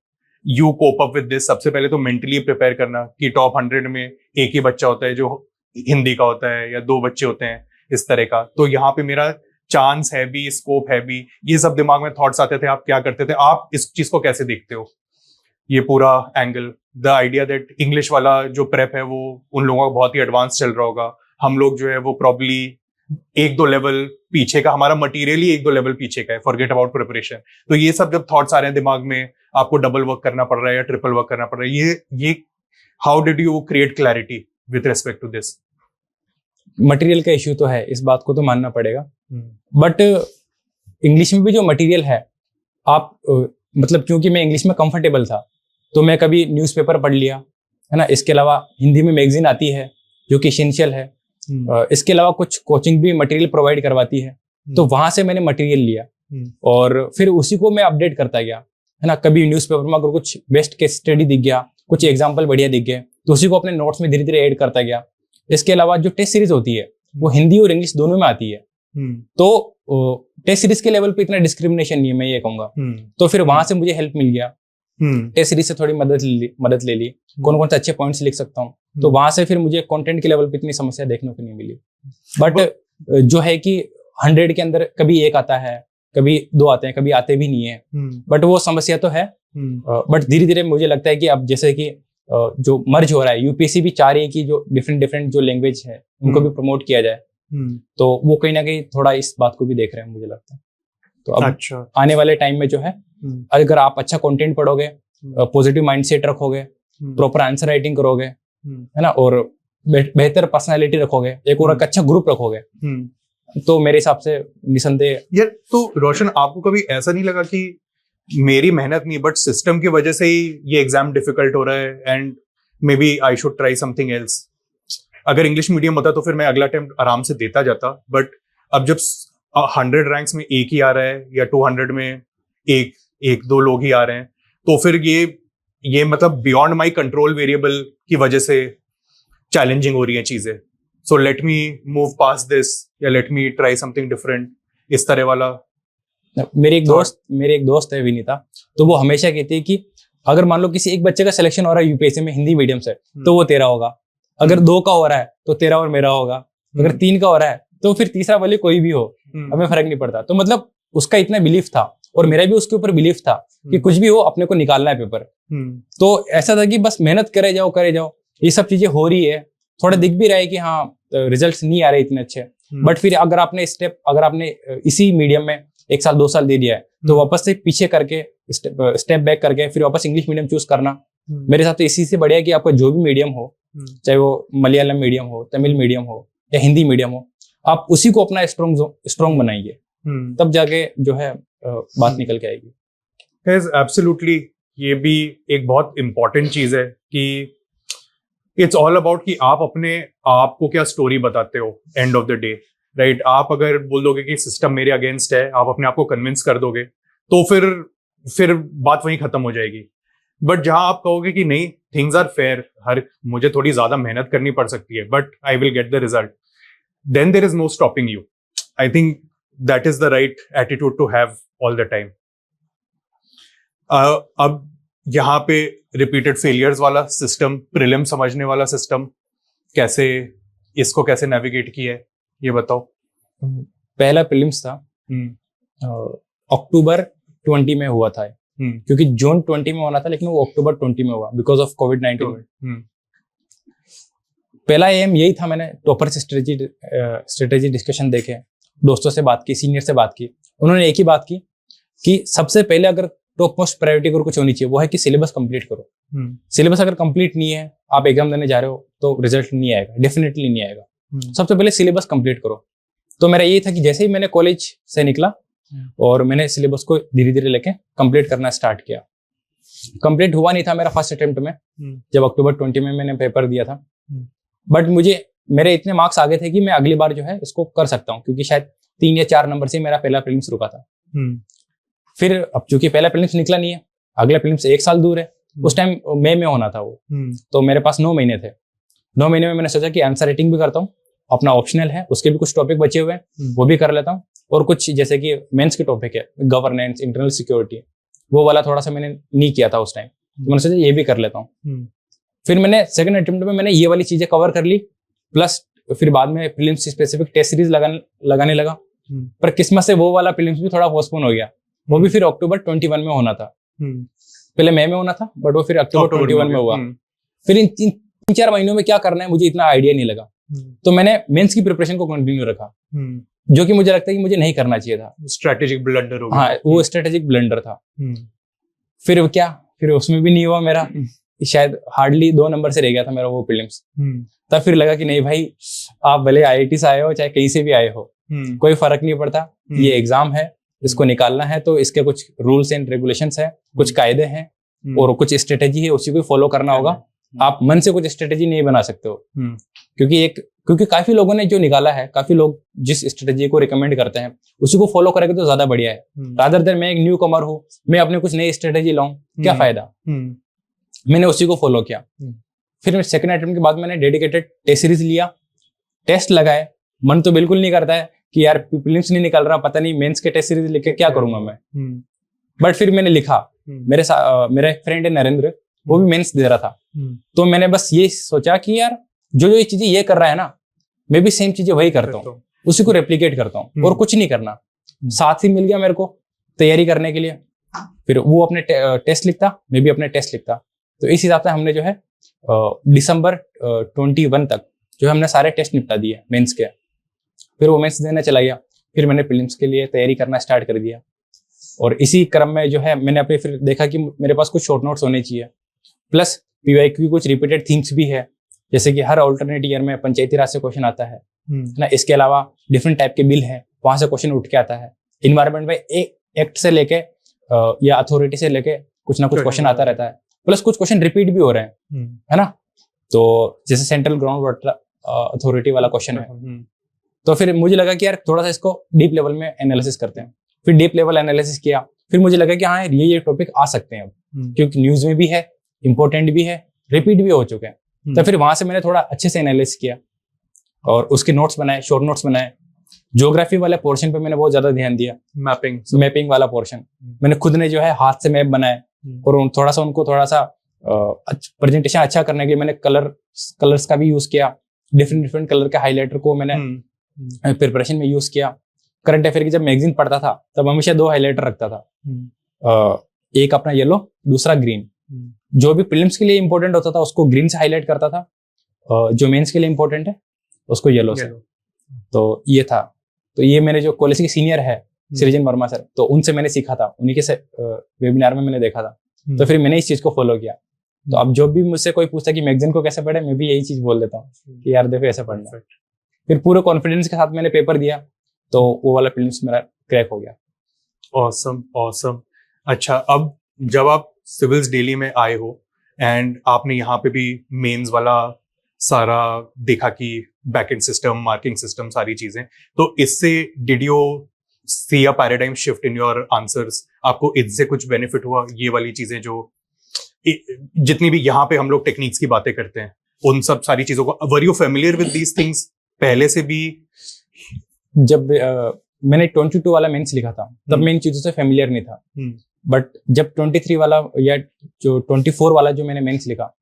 you cope up with this? सबसे पहले तो मेंटली प्रिपेयर करना कि टॉप 100 में एक ही बच्चा होता है जो हिंदी का होता है या 2 बच्चे होते हैं इस तरह का, तो यहाँ पे मेरा चांस है भी, स्कोप है भी, ये सब दिमाग में थॉट्स आते थे। आप क्या करते थे? आप इस चीज को कैसे देखते हो? ये पूरा angle, the idea that English वाला जो प्रेप है वो उन लोगों का बहुत ही एडवांस चल रहा होगा, हम लोग जो है वो प्रॉब्ली 1-2 लेवल पीछे का, हमारा मटीरियल ही 1-2 लेवल पीछे का है, फॉरगेट अबाउट प्रिपरेशन। तो ये सब जब थॉट्स आ रहे हैं दिमाग में, आपको डबल वर्क करना पड़ रहा है या ट्रिपल वर्क करना पड़ रहा है, ये how did you create clarity with respect to this? Material का इश्यू तो है, इस बात को तो मानना पड़ेगा, बट इंग्लिश में भी जो मटेरियल है, आप मतलब क्योंकि मैं इंग्लिश में कंफर्टेबल था तो मैं कभी न्यूज़पेपर पढ़ लिया, है ना। इसके अलावा हिंदी में मैगजीन आती है जो कि एसेंशियल है। इसके अलावा कुछ कोचिंग भी मटेरियल प्रोवाइड करवाती है, तो वहां से मैंने मटेरियल लिया और फिर उसी को मैं अपडेट करता गया, है ना। कभी न्यूज़पेपर में अगर कुछ बेस्ट केस स्टडी दिख गया, कुछ एग्जाम्पल बढ़िया दिख गए, तो उसी को अपने नोट्स में धीरे धीरे ऐड करता गया। इसके अलावा जो टेस्ट सीरीज होती है वो हिंदी और इंग्लिश दोनों में आती है, तो टेस्ट सीरीज के लेवल पे इतना डिस्क्रिमिनेशन नहीं है, मैं ये कहूंगा। तो फिर वहां से मुझे हेल्प मिल गया, टेस्ट सीरीज से थोड़ी मदद ले ली, कौन कौन से अच्छे पॉइंट्स लिख सकता हूँ, तो वहां से फिर मुझे कंटेंट के लेवल पे इतनी समस्या देखने को नहीं मिली। बट जो है कि 100 के अंदर कभी 1 आता है, कभी 2 आते हैं, कभी आते भी नहीं है, बट वो समस्या तो है। बट धीरे धीरे मुझे लगता है कि अब जैसे कि जो मर्ज हो रहा है, यूपीएससी भी चाह रही है कि जो डिफरेंट जो लैंग्वेज है उनको भी प्रमोट किया जाए, तो वो कहीं ना कहीं थोड़ा इस बात को भी देख रहे हैं, मुझे लगता है। तो अब अच्छा, आने वाले टाइम में जो है, अगर आप अच्छा कंटेंट पढ़ोगे, पॉजिटिव माइंडसेट रखोगे, प्रॉपर आंसर राइटिंग करोगे, है ना, और बेहतर पर्सनालिटी रखोगे, एक और अच्छा ग्रुप रखोगे, तो मेरे हिसाब से निसंदेह। यार तो रोशन, आपको कभी ऐसा नहीं लगा कि मेरी मेहनत नहीं बट सिस्टम की वजह से ही ये एग्जाम डिफिकल्ट हो रहा है and maybe I should try something else? अगर इंग्लिश मीडियम होता तो फिर मैं अगला अटेम्प्ट आराम से देता जाता, बट अब जब 100 रैंक्स में 1 ही आ रहा है या 200 में एक 2 लोग ही आ रहे हैं, तो फिर ये मतलब बियॉन्ड माई कंट्रोल वेरिएबल की वजह से चैलेंजिंग हो रही है चीजें। So let me move past this या let me try something different, इस तरह वाला। मेरे एक दोस्त है विनीता, तो वो हमेशा कहती है कि अगर मान लो किसी एक बच्चे का सिलेक्शन हो रहा है यूपीएससी में हिंदी मीडियम से, तो वो तेरा होगा, अगर 2 का हो रहा है तो तेरा और मेरा होगा, अगर 3 का हो रहा है तो फिर तीसरा वाले कोई भी हो, हमें फर्क नहीं पड़ता। तो मतलब उसका इतना बिलीफ था और मेरा भी उसके ऊपर बिलीफ था कि कुछ भी हो अपने को निकालना है पेपर। तो ऐसा था कि बस मेहनत करे जाओ, ये सब चीजें हो रही है, थोड़ा दिख भी रहा है कि हाँ रिजल्ट्स नहीं आ रहे इतने अच्छे, बट फिर अगर आपने इसी मीडियम में 1 साल 2 साल दे दिया है, तो वापस से पीछे करके स्टेप बैक करके फिर वापस इंग्लिश मीडियम चूज करना मेरे साथ तो इसी से बढ़िया कि आपका जो भी मीडियम हो, चाहे वो मलयालम मीडियम हो, तमिल मीडियम हो या हिंदी मीडियम हो, आप उसी को अपना स्ट्रॉन्ग बनाइए, तब जाके जो है बात निकल के आएगी। एब्सोल्युटली, ये भी एक बहुत इंपॉर्टेंट चीज है कि इट्स ऑल अबाउट कि आप अपने आप को क्या स्टोरी बताते हो end of the day, right. आप अगर बोल दोगे कि सिस्टम मेरे अगेंस्ट है, आप अपने आप को कन्विंस कर दोगे, तो फिर बात वहीं खत्म हो जाएगी। बट जहां आप कहोगे कि नहीं, थिंग्स आर फेयर, मुझे थोड़ी ज्यादा मेहनत करनी पड़ सकती है but I will get the result, then there is no stopping you. I think that is the right attitude to have all the time. अब यहाँ पे रिपीटेड फेलियर्स वाला सिस्टम, प्रीलिम समझने वाला सिस्टम, इसको कैसे नेविगेट किया है, ये बताओ। पहला प्रीलिम्स था अक्टूबर 20 में हुआ था, क्योंकि जून 20 में होना था लेकिन वो अक्टूबर 20 में हुआ बिकॉज ऑफ कोविड-19। पहला एम यही था, मैंने टॉपर से स्ट्रेटेजी डिस्कशन देखे, दोस्तों से बात की, सीनियर से बात की, उन्होंने एक ही बात की कि सबसे पहले अगर टॉप मोस्ट प्रायोरिटी अगर कुछ होनी चाहिए वो है कि सिलेबस कंप्लीट करो। सिलेबस अगर कंप्लीट नहीं है, आप एग्जाम देने जा रहे हो तो रिजल्ट नहीं आएगा, डेफिनेटली नहीं आएगा। सबसे पहले सिलेबस कंप्लीट करो। तो मेरा यही था कि जैसे ही मैंने कॉलेज से निकला और मैंने सिलेबस को धीरे धीरे लेके कंप्लीट करना स्टार्ट किया। कंप्लीट हुआ नहीं था मेरा फर्स्ट अटेम्प्ट में, जब अक्टूबर 20 में मैंने पेपर दिया था, बट मेरे इतने मार्क्स आ गए थे कि मैं अगली बार जो है इसको कर सकता हूँ, क्योंकि शायद 3 या 4 नंबर से मेरा पहला प्रीलिम्स रुका था। फिर अब चूंकि पहला प्रीलिम्स निकला नहीं है, अगला प्रीलिम्स 1 साल दूर है, उस टाइम मई में होना था वो, तो मेरे पास 9 महीने थे। 9 महीने में मैंने सोचा कि आंसर राइटिंग भी करता हूँ, अपना ऑप्शनल है उसके भी कुछ टॉपिक बचे हुए हैं वो भी कर लेता हूँ, और कुछ जैसे कि मेंस के टॉपिक है, गवर्नेंस, इंटरनल सिक्योरिटी, वो वाला थोड़ा सा मैंने नहीं किया था उस टाइम, तो मैंने सोचा ये भी कर लेता हूँ। फिर मैंने सेकंड अटेम्प्ट में मैंने ये वाली चीजें कवर कर ली, प्लस फिर बाद में प्रीलिम्स स्पेसिफिक टेस्ट सीरीज लगाने लगा। पर किस्मत से वो वाला प्रीलिम्स भी थोड़ा पोस्टपोन हो गया, वो भी फिर अक्टूबर 21 में होना था। पहले मई में होना था, बट वो फिर अक्टूबर 21 में हुआ। फिर इन 3-4 महीनों में क्या करना है मुझे इतना आइडिया नहीं लगा, तो मैंने मेंस की प्रिपरेशन को कंटिन्यू रखा, जो कि मुझे लगता है कि मुझे नहीं करना चाहिए था। स्ट्रेटेजिक ब्लंडर हो गया। हाँ, वो स्ट्रेटेजिक ब्लंडर था। फिर क्या, फिर उसमें भी नहीं हुआ मेरा, शायद हार्डली 2 नंबर से रह गया था मेरा वो प्रीलिम्स। तब फिर लगा कि नहीं भाई, आप भले IIT से आए हो चाहे कहीं से भी आए हो, कोई फर्क नहीं पड़ता, ये एग्जाम है, इसको निकालना है, तो इसके कुछ रूल्स एंड रेगुलेशंस है, कुछ कायदे हैं और कुछ स्ट्रेटेजी है, उसी को फॉलो करना होगा। आप मन से कुछ स्ट्रेटेजी नहीं बना सकते हो, क्योंकि काफी लोगों ने जो निकाला है, काफी लोग जिस स्ट्रेटेजी को रिकमेंड करते हैं उसी को फॉलो करेंगे तो ज्यादा बढ़िया है। रादर देन मैं एक न्यू कमर हूँ, मैं अपने कुछ नई स्ट्रेटेजी लाऊं, क्या फायदा। मैंने उसी को फॉलो किया। फिर सेकंड अटेम्प्ट के बाद मैंने डेडिकेटेड टेस्ट सीरीज लिया, टेस्ट लगाए। मन तो बिल्कुल नहीं करता है कि यार प्रीलिम्स नहीं निकल रहा, पता नहीं मेंस के टेस्ट सीरीज लेके क्या करूंगा मैं। बट फिर मैंने लिखा, मेरा एक फ्रेंड है नरेंद्र, वो भी मेंस दे रहा था, तो मैंने बस ये सोचा कि यार जो ये चीजें ये कर रहा है ना, मैं भी सेम चीजें वही करता हूँ, उसी को रेप्लिकेट करता हूँ और कुछ नहीं करना। साथ ही मिल गया मेरे को तैयारी करने के लिए। फिर वो अपने टेस्ट लिखता, मैं भी अपने टेस्ट लिखता। तो इस हिसाब से हमने जो है दिसंबर 21 तक जो है हमने सारे टेस्ट निपटा दिए मेंस के। फिर वो मेंस देने चला गया, फिर मैंने प्रीलिम्स के लिए तैयारी करना स्टार्ट कर दिया। और इसी क्रम में जो है मैंने अपने फिर देखा कि मेरे पास कुछ शॉर्ट नोट्स होने चाहिए, प्लस PYQ कुछ रिपीटेड थीम्स भी है, जैसे कि हर अल्टरनेट ईयर में पंचायती राज से क्वेश्चन आता है ना। इसके अलावा डिफरेंट टाइप के बिल है, वहां से क्वेश्चन उठ के आता है। इन्वायरमेंट में एक्ट से लेके या अथॉरिटी से लेके कुछ ना कुछ क्वेश्चन आता रहता है, प्लस कुछ क्वेश्चन रिपीट भी हो रहे हैं, है ना। तो जैसे सेंट्रल ग्राउंड वाटर अथॉरिटी वाला क्वेश्चन है, तो फिर मुझे लगा कि यार थोड़ा सा इसको डीप लेवल में एनालिसिस करते हैं। फिर डीप लेवल एनालिसिस किया, फिर मुझे लगा कि हाँ ये टॉपिक आ सकते हैं अब, क्योंकि न्यूज में भी है, इंपॉर्टेंट भी है, रिपीट भी हो चुके हैं। तो फिर वहां से मैंने थोड़ा अच्छे से एनालिसिस किया और उसके नोट्स बनाए, शॉर्ट नोट्स बनाए। ज्योग्राफी वाले पोर्शन पे मैंने बहुत ज्यादा ध्यान दिया, मैपिंग वाला पोर्शन मैंने खुद ने जो है हाथ से मैप बनाए और थोड़ा सा उनको थोड़ा सा प्रेजेंटेशन अच्छा करने के लिए मैंने कलर्स का भी यूज किया। डिफरेंट कलर के हाइलाइटर को मैंने प्रिपरेशन में यूज किया। करंट अफेयर की जब मैगजीन पढ़ता था तब हमेशा 2 हाइलाइटर रखता था, एक अपना येलो, दूसरा ग्रीन। जो भी प्रीलिम्स के लिए इंपॉर्टेंट होता था उसको ग्रीन से हाईलाइट करता था, जो मेंस के लिए इंपॉर्टेंट है उसको येलो से। तो ये था। तो ये मेरे जो कॉलेज के सीनियर है सृजन वर्मा सर, तो उनसे मैंने सीखा था, उन्हीं के वेबिनार में मैंने देखा था। तो फिर मैंने इस चीज को फॉलो किया। तो अब जो भी मुझसे कोई पूछता कि मैगजीन को कैसे पढ़े, मैं भी यही चीज बोल देता हूँ कि यार देखो ऐसे पढ़ना है। फिर पूरे कॉन्फिडेंस के साथ मैंने पेपर दिया, तो वो वाला प्रीलिम्स मेरा क्रैक हो गया। ऑसम। अच्छा, अब जब आप सिविल्स डेली में आए हो एंड आपने यहाँ पे भी मेंस वाला सारा देखा कि बैकएंड सिस्टम, मार्किंग सिस्टम, सारी चीजें, तो इससे did you see a paradigm shift in your answers? आपको इससे कुछ बेनिफिट हुआ? ये वाली चीजें जो जितनी भी यहाँ पे हम लोग टेक्निक्स की बातें करते हैं, उन सब सारी चीजों को, were you familiar with these things पहले से भी? जब मैंने 22 वाला मेंस लिखा था तब मैं इन चीजों से फेमिलियर नहीं था, बट जब 23 वाला या जो 24 वाला जो मैंने मेंस लिखा,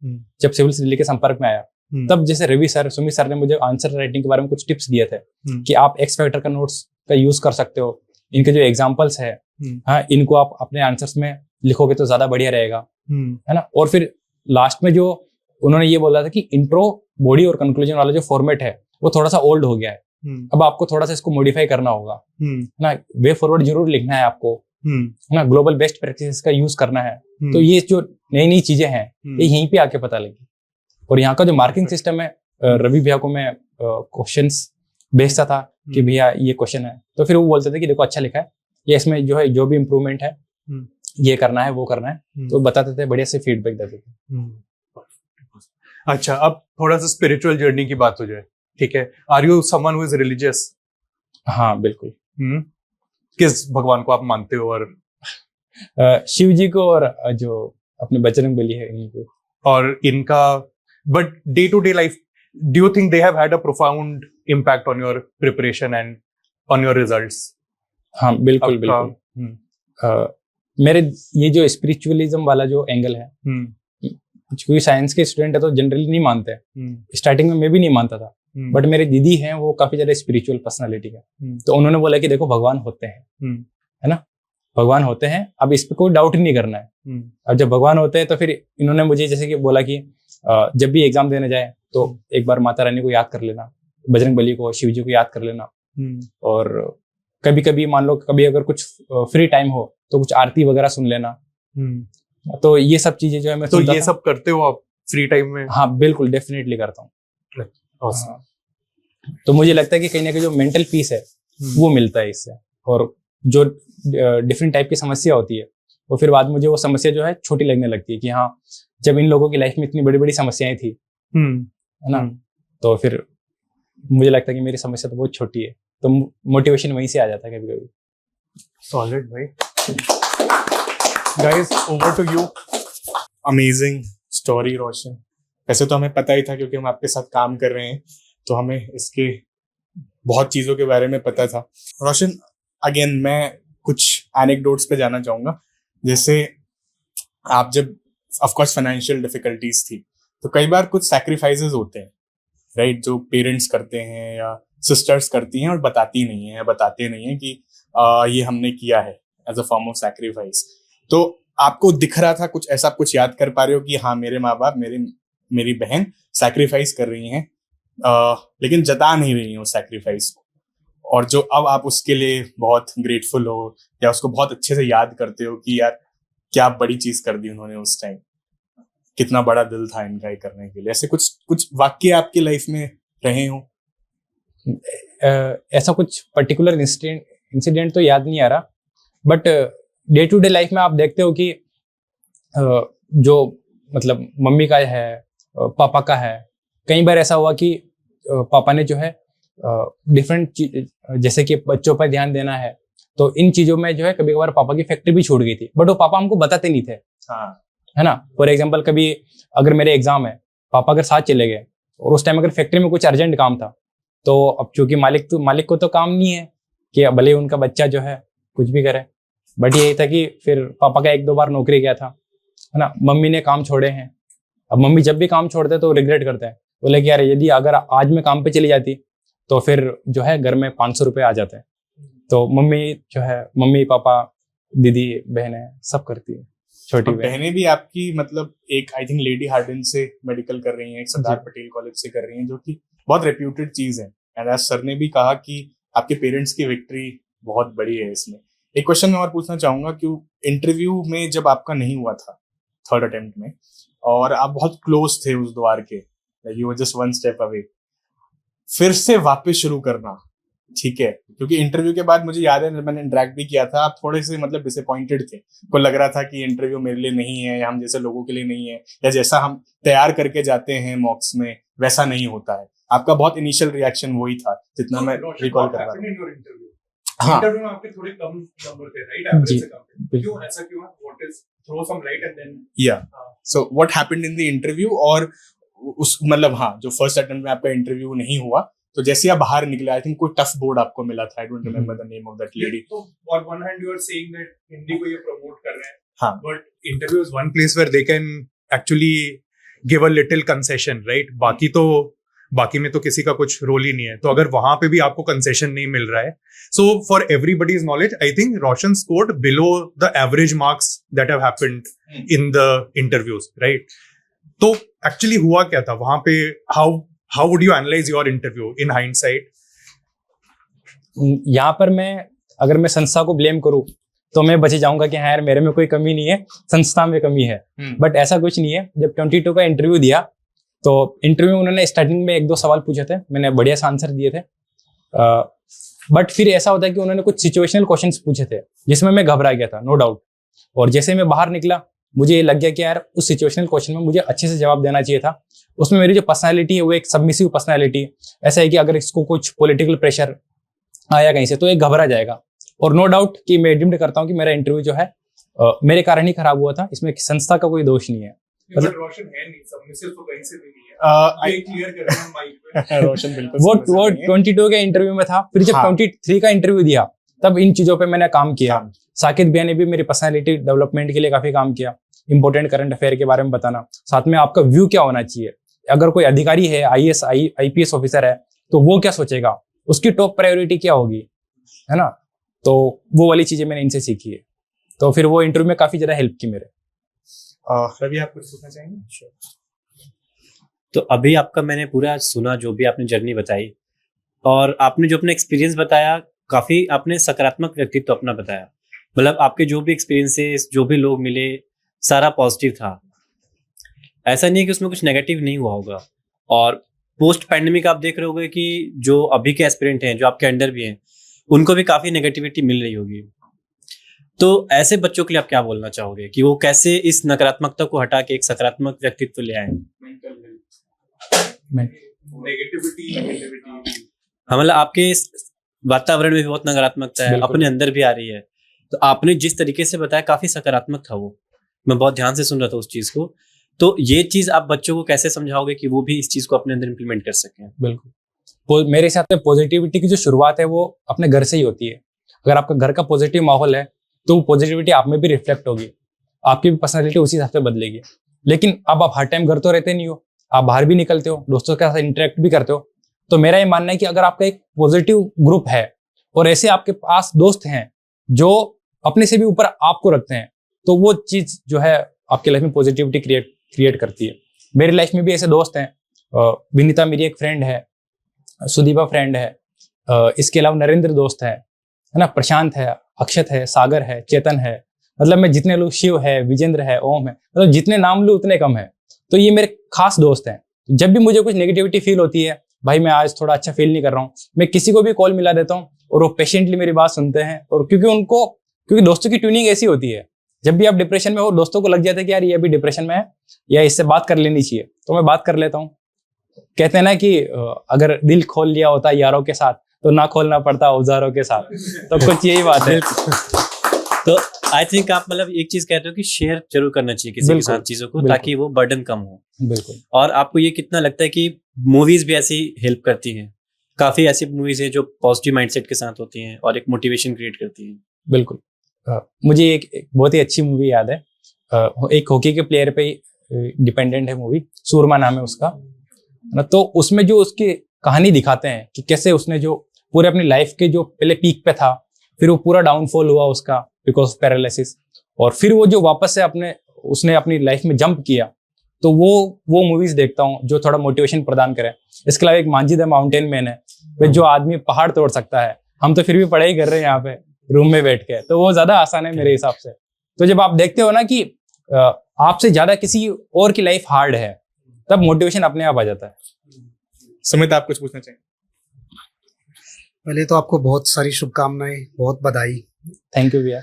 जब सिविल से दिल्ली के संपर्क में आया, तब जैसे रवि सर, सुमित सर ने मुझे आंसर राइटिंग के बारे में कुछ टिप्स दिए थे कि आप एक्स फैक्टर का नोट्स का यूज कर सकते हो, इनके जो एग्जांपल्स है, हाँ, इनको आप अपने आंसर्स में लिखोगे तो ज्यादा बढ़िया रहेगा, है ना। और फिर लास्ट में जो उन्होंने ये बोला था कि इंट्रो, बॉडी और कंक्लूजन वाला जो फॉर्मेट है वो थोड़ा सा ओल्ड हो गया है, अब आपको थोड़ा सा इसको मॉडिफाई करना होगा, है ना। वे फॉरवर्ड जरूर लिखना है आपको, है ना, ग्लोबल बेस्ट प्रैक्टिसेस का यूज करना है। तो ये जो नई चीजें हैं ये यहीं पे आके पता लगी। और यहाँ का जो मार्किंग सिस्टम है, रवि भैया को मैं क्वेश्चंस भेजता था कि भैया ये क्वेश्चन है, तो फिर वो बोलते थे कि देखो अच्छा लिखा है, ये इसमें जो है जो भी इम्प्रूवमेंट है ये करना है, वो करना है, तो बताते थे, बढ़िया से फीडबैक देते थे। अच्छा, अब थोड़ा सा स्पिरिचुअल जर्नी की बात हो जाए, ठीक है। Are you someone who is religious? हाँ बिल्कुल। किस भगवान को आप मानते हो? और शिव जी को, और जो अपने बजरंगबली है इनको। और इनका but day to day life, do you think they have had a profound impact on your preparation and on your results? हाँ बिल्कुल बिल्कुल। मेरे ये जो स्पिरिचुअलिज्म वाला जो एंगल है, क्योंकि साइंस के स्टूडेंट है तो जनरली नहीं मानते। स्टार्टिंग में मैं भी नहीं मानता था, बट मेरे दीदी हैं वो काफी ज्यादा स्पिरिचुअल पर्सनालिटी है, तो उन्होंने बोला कि देखो भगवान होते हैं, है ना, भगवान होते हैं, अब इस पे कोई डाउट ही नहीं करना है। अब जब भगवान होते हैं तो फिर इन्होंने मुझे जैसे कि बोला कि जब भी एग्जाम देने जाए तो एक बार माता रानी को याद कर लेना, बजरंग बली को, शिव जी को याद कर लेना, और कभी कभी मान लो कभी अगर कुछ फ्री टाइम हो तो कुछ आरती वगैरह सुन लेना। तो ये सब चीजें जो है मैं तो ये सब करते हो आप फ्री टाइम में? हाँ बिल्कुल, डेफिनेटली करता हूँ। तो मुझे लगता है कि कहीं ना कहीं जो मेंटल पीस है वो मिलता है इससे, और जो डिफरेंट टाइप की समस्या होती है वो फिर बाद मुझे वो समस्या जो है छोटी लगने लगती है कि हाँ जब इन लोगों की लाइफ में इतनी बड़ी बड़ी समस्याएं थी, है ना, तो फिर मुझे लगता है कि मेरी समस्या तो बहुत छोटी है, तो मोटिवेशन वहीं से आ जाता है कभी कभी। सॉलिड भाई। Guys over to you. Amazing story Roshan. वैसे तो हमें पता ही था क्योंकि हम आपके साथ काम कर रहे हैं, तो हमें इसके बहुत चीज़ों के बारे में पता था। रोशन, अगेन मैं कुछ एनेक्डोट्स पे जाना चाहूँगा। जैसे आप जब ऑफकोर्स फाइनेंशियल डिफिकल्टीज थी तो कई बार कुछ सैक्रिफाइसेस होते हैं, राइट, जो पेरेंट्स करते हैं या सिस्टर्स करती हैं और बताती नहीं है, बताते नहीं है कि ये हमने किया है as a form of sacrifice. तो आपको दिख रहा था कुछ ऐसा, कुछ याद कर पा रहे हो कि हाँ मेरे माँ बाप, मेरी बहन सैक्रिफाइस कर रही हैं, लेकिन जता नहीं रही हैं उस सैक्रिफाइस को, और जो अब आप उसके लिए बहुत ग्रेटफुल हो या उसको बहुत अच्छे से याद करते हो कि यार क्या बड़ी चीज कर दी उन्होंने उस टाइम, कितना बड़ा दिल था इनका ये करने के लिए। ऐसे कुछ वाक्य आपकी लाइफ में रहे हो? ऐसा कुछ पर्टिकुलर इंसिडेंट तो याद नहीं आ रहा, but day to day life में आप देखते हो कि जो मतलब मम्मी का है, पापा का है, कई बार ऐसा हुआ कि पापा ने जो है डिफरेंट जैसे कि बच्चों पर ध्यान देना है, तो इन चीजों में जो है कभी कभार पापा की फैक्ट्री भी छूट गई थी, बट वो पापा हमको बताते नहीं थे। हाँ, है ना। फॉर एग्जाम्पल कभी अगर मेरे एग्जाम है, पापा अगर साथ चले गए और उस टाइम अगर फैक्ट्री में कुछ अर्जेंट काम था, तो अब चूंकि मालिक को तो काम नहीं है कि भले उनका बच्चा जो है कुछ भी करे, बट यही था कि फिर पापा का 1-2 बार नौकरी गया था, है ना, मम्मी ने काम छोड़े हैं। अब मम्मी जब भी काम छोड़ते तो रिग्रेट करते हैं, बोले कि यार यदि अगर आज मैं काम पे चली जाती तो फिर जो है घर में 500 रुपये आ जाते हैं। तो मम्मी जो है, मम्मी पापा दीदी बहनें सब करती है, छोटी बहनें भी आपकी मतलब एक आई थिंक लेडी हार्डन से मेडिकल कर रही हैं, एक सरदार पटेल कॉलेज से कर रही हैं, जो कि बहुत रेप्यूटेड चीज है। एंड आज सर ने भी कहा कि आपके पेरेंट्स की विक्ट्री बहुत बड़ी है इसमें। एक क्वेश्चन मैं और पूछना चाहूंगा कि इंटरव्यू में जब आपका नहीं हुआ था 3rd अटेम्प्ट में, और आप बहुत क्लोज थे उस द्वार के, you were just 1 step away, फिर से वापस शुरू करना, ठीक है, क्योंकि इंटरव्यू के बाद मुझे याद है जब मैंने इंटरेक्ट भी किया था, आप थोड़े से मतलब डिसअपॉइंटेड थे, को लग रहा था कि इंटरव्यू मेरे लिए नहीं है, या हम जैसे लोगों के लिए नहीं है, या जैसा हम तैयार करके जाते हैं मॉक्स में वैसा नहीं होता है। आपका बहुत इनिशियल रिएक्शन वही था जितना मैं रिकॉल कर रहा था। हाँ, इंटरव्यू में आपके थोड़े कम नंबर थे, राइट, एवरेज से कम। क्यों ऐसा क्यों? What is, throw some light and then या so what happened in the interview, और उस मतलब हाँ जो फर्स्ट अटेम्प्ट में आपका इंटरव्यू नहीं हुआ, तो जैसे आप बाहर निकले, आई थिंक कोई टफ बोर्ड आपको मिला था, I don't remember the name of that lady. तो on one hand you are saying that Hindi को ये प्रमोट कर रहे हैं, हाँ, but interview is one place where they can actually give a little concession, right. बाकी में तो किसी का कुछ रोल ही नहीं है, तो अगर वहां पे भी आपको कंसेशन नहीं मिल रहा है, so for everybody's knowledge I think Roshan scored below the average marks that have happened in the interviews, right. तो एक्चुअली हुआ क्या था वहां पे? How would you analyse your interview in hindsight? यहाँ पर अगर मैं संस्था को ब्लेम करूं तो मैं बचे जाऊंगा कि हाँ यार मेरे में कोई कमी नहीं है, संस्था में कमी है, बट ऐसा कुछ नहीं है। जब 22 का इंटरव्यू दिया तो इंटरव्यू उन्होंने स्टार्टिंग में 1-2 सवाल पूछे थे, मैंने बढ़िया से आंसर दिए थे, बट फिर ऐसा होता है कि उन्होंने कुछ सिचुएशनल क्वेश्चंस पूछे थे जिसमें मैं घबरा गया था, नो डाउट। और जैसे मैं बाहर निकला मुझे ये लग गया कि यार उस सिचुएशनल क्वेश्चन में मुझे अच्छे से जवाब देना चाहिए था। उसमें मेरी जो पर्सनैलिटी है वो एक सबमिसिव पर्सनैलिटी, ऐसा है कि अगर इसको कुछ पॉलिटिकल प्रेशर आया कहीं से तो ये घबरा जाएगा। और नो डाउट कि मैं एडमिट करता हूँ कि मेरा इंटरव्यू जो है मेरे कारण ही खराब हुआ था, इसमें संस्था का कोई दोष नहीं है। रोशन है नहीं, सबमिसिव तो कहीं से भी नहीं है, आई क्लियर कर रहा हूं माइक पे। रोशन बिल्कुल वो 22 के इंटरव्यू में था। फिर जब 23 का इंटरव्यू दिया तब इन चीज़ों पे मैंने काम किया। साकिब भैया ने भी मेरी पर्सनैलिटी डेवलपमेंट के लिए काफ़ी काम किया, इंपॉर्टेंट करंट अफेयर के बारे में बताना, साथ में आपका व्यू क्या होना चाहिए, अगर कोई अधिकारी है, IAS IPS ऑफिसर है, तो वो क्या सोचेगा, उसकी टॉप प्रायोरिटी क्या होगी, है ना। तो वो वाली चीज़ें मैंने इनसे सीखी है, तो फिर वो इंटरव्यू में काफ़ी ज़्यादा हेल्प की मेरे। रवि, आप कुछ पूछना चाहेंगे? तो अभी आपका मैंने पूरा सुना, जो भी आपने जर्नी बताई, और आपने जो अपना एक्सपीरियंस बताया, काफी आपने सकारात्मक व्यक्तित्व अपना बताया। मतलब आपके जो भी एक्सपीरियंसेस, जो भी लोग मिले, सारा पॉजिटिव था। ऐसा नहीं है कि उसमें कुछ नेगेटिव नहीं हुआ होगा। और पोस्ट पैंडेमिक आप देख रहे होगे कि जो अभी के एस्पिरेंट हैं, जो आपके अंडर भी हैं, उनको भी काफी नेगेटिविटी मिल रही होगी। तो ऐसे बच्चों के लिए आप क्या बोलना चाहोगे कि वो कैसे इस नकारात्मकता को हटा के एक सकारात्मक व्यक्तित्व ले आए? हाँ, मतलब आपके वातावरण में भी बहुत नकारात्मकता है, अपने अंदर भी आ रही है। तो आपने जिस तरीके से बताया काफी सकारात्मक था वो, मैं बहुत ध्यान से सुन रहा था उस चीज को। तो ये चीज आप बच्चों को कैसे समझाओगे कि वो भी इस चीज को अपने अंदर इंप्लीमेंट कर सकें? बिल्कुल, मेरे हिसाब से पॉजिटिविटी की जो शुरुआत है वो अपने घर से ही होती है। अगर आपका घर का पॉजिटिव माहौल है तो वो पॉजिटिविटी आप में भी रिफ्लेक्ट होगी, आपकी भी पर्सनैलिटी उसी हिसाब से बदलेगी। लेकिन अब आप हर टाइम घर तो रहते नहीं हो, आप बाहर भी निकलते हो, दोस्तों के साथ इंटरेक्ट भी करते हो। तो मेरा ये मानना है कि अगर आपका एक पॉजिटिव ग्रुप है और ऐसे आपके पास दोस्त हैं जो अपने से भी ऊपर आपको रखते हैं, तो वो चीज जो है आपके लाइफ में पॉजिटिविटी क्रिएट करती है। मेरी लाइफ में भी ऐसे दोस्त हैं, विनीता मेरी एक फ्रेंड है, सुदीपा फ्रेंड है, इसके अलावा नरेंद्र दोस्त है ना, प्रशांत है, अक्षत है, सागर है, चेतन है। मतलब मैं जितने लोग, शिव है, विजेंद्र है, ओम है, मतलब जितने नाम लूं उतने कम है। तो ये मेरे खास दोस्त हैं। जब भी मुझे कुछ नेगेटिविटी फील होती है, भाई मैं आज थोड़ा अच्छा फील नहीं कर रहा हूँ, मैं किसी को भी कॉल मिला देता हूँ और वो पेशेंटली मेरी बात सुनते हैं। और क्योंकि दोस्तों की ट्यूनिंग ऐसी होती है, जब भी आप डिप्रेशन में हो, दोस्तों को लग जाता है कि यार ये अभी डिप्रेशन में है या इससे बात कर लेनी चाहिए, तो मैं बात कर लेता हूँ। कहते हैं ना कि अगर दिल खोल लिया होता यारों के साथ तो ना खोलना पड़ता औजारों के साथ, तो कुछ यही बात है। तो आई थिंक आप मतलब एक चीज कहते हो कि शेयर जरूर करना चाहिए किसी के साथ चीजों को, ताकि वो बर्डन कम हो। बिल्कुल। और आपको ये कितना लगता है कि मूवीज भी ऐसी हेल्प करती हैं? काफी ऐसी मूवीज हैं जो पॉजिटिव माइंडसेट के साथ होती हैं और एक मोटिवेशन क्रिएट करती हैं। बिल्कुल। मुझे एक बहुत ही अच्छी मूवी याद है, एक हॉकी के प्लेयर पे डिपेंडेंट है मूवी, सूरमा नाम है उसका ना। तो उसमें जो उसकी कहानी दिखाते हैं कि कैसे उसने जो पूरे अपनी लाइफ के जो पहले पीक पे था, फिर वो पूरा डाउनफॉल हुआ उसका बिकॉज ऑफ पैरालिसिस, और फिर वो जो वापस से उसने अपनी लाइफ में जंप किया। तो वो मूवीज देखता हूँ जो थोड़ा मोटिवेशन प्रदान करे। इसके अलावा एक मांझी द माउंटेन मैन है, जो आदमी पहाड़ तोड़ सकता है, हम तो फिर भी पढ़ाई कर रहे हैं यहाँ पे रूम में बैठ के, तो वो ज्यादा आसान है मेरे हिसाब से। तो जब आप देखते हो ना कि आपसे ज्यादा किसी और की लाइफ हार्ड है, तब मोटिवेशन अपने आप आ जाता है। सुमित, आप कुछ पूछना चाहिए? पहले तो आपको बहुत सारी शुभकामनाएं, बहुत बधाई। थैंक यू भैया।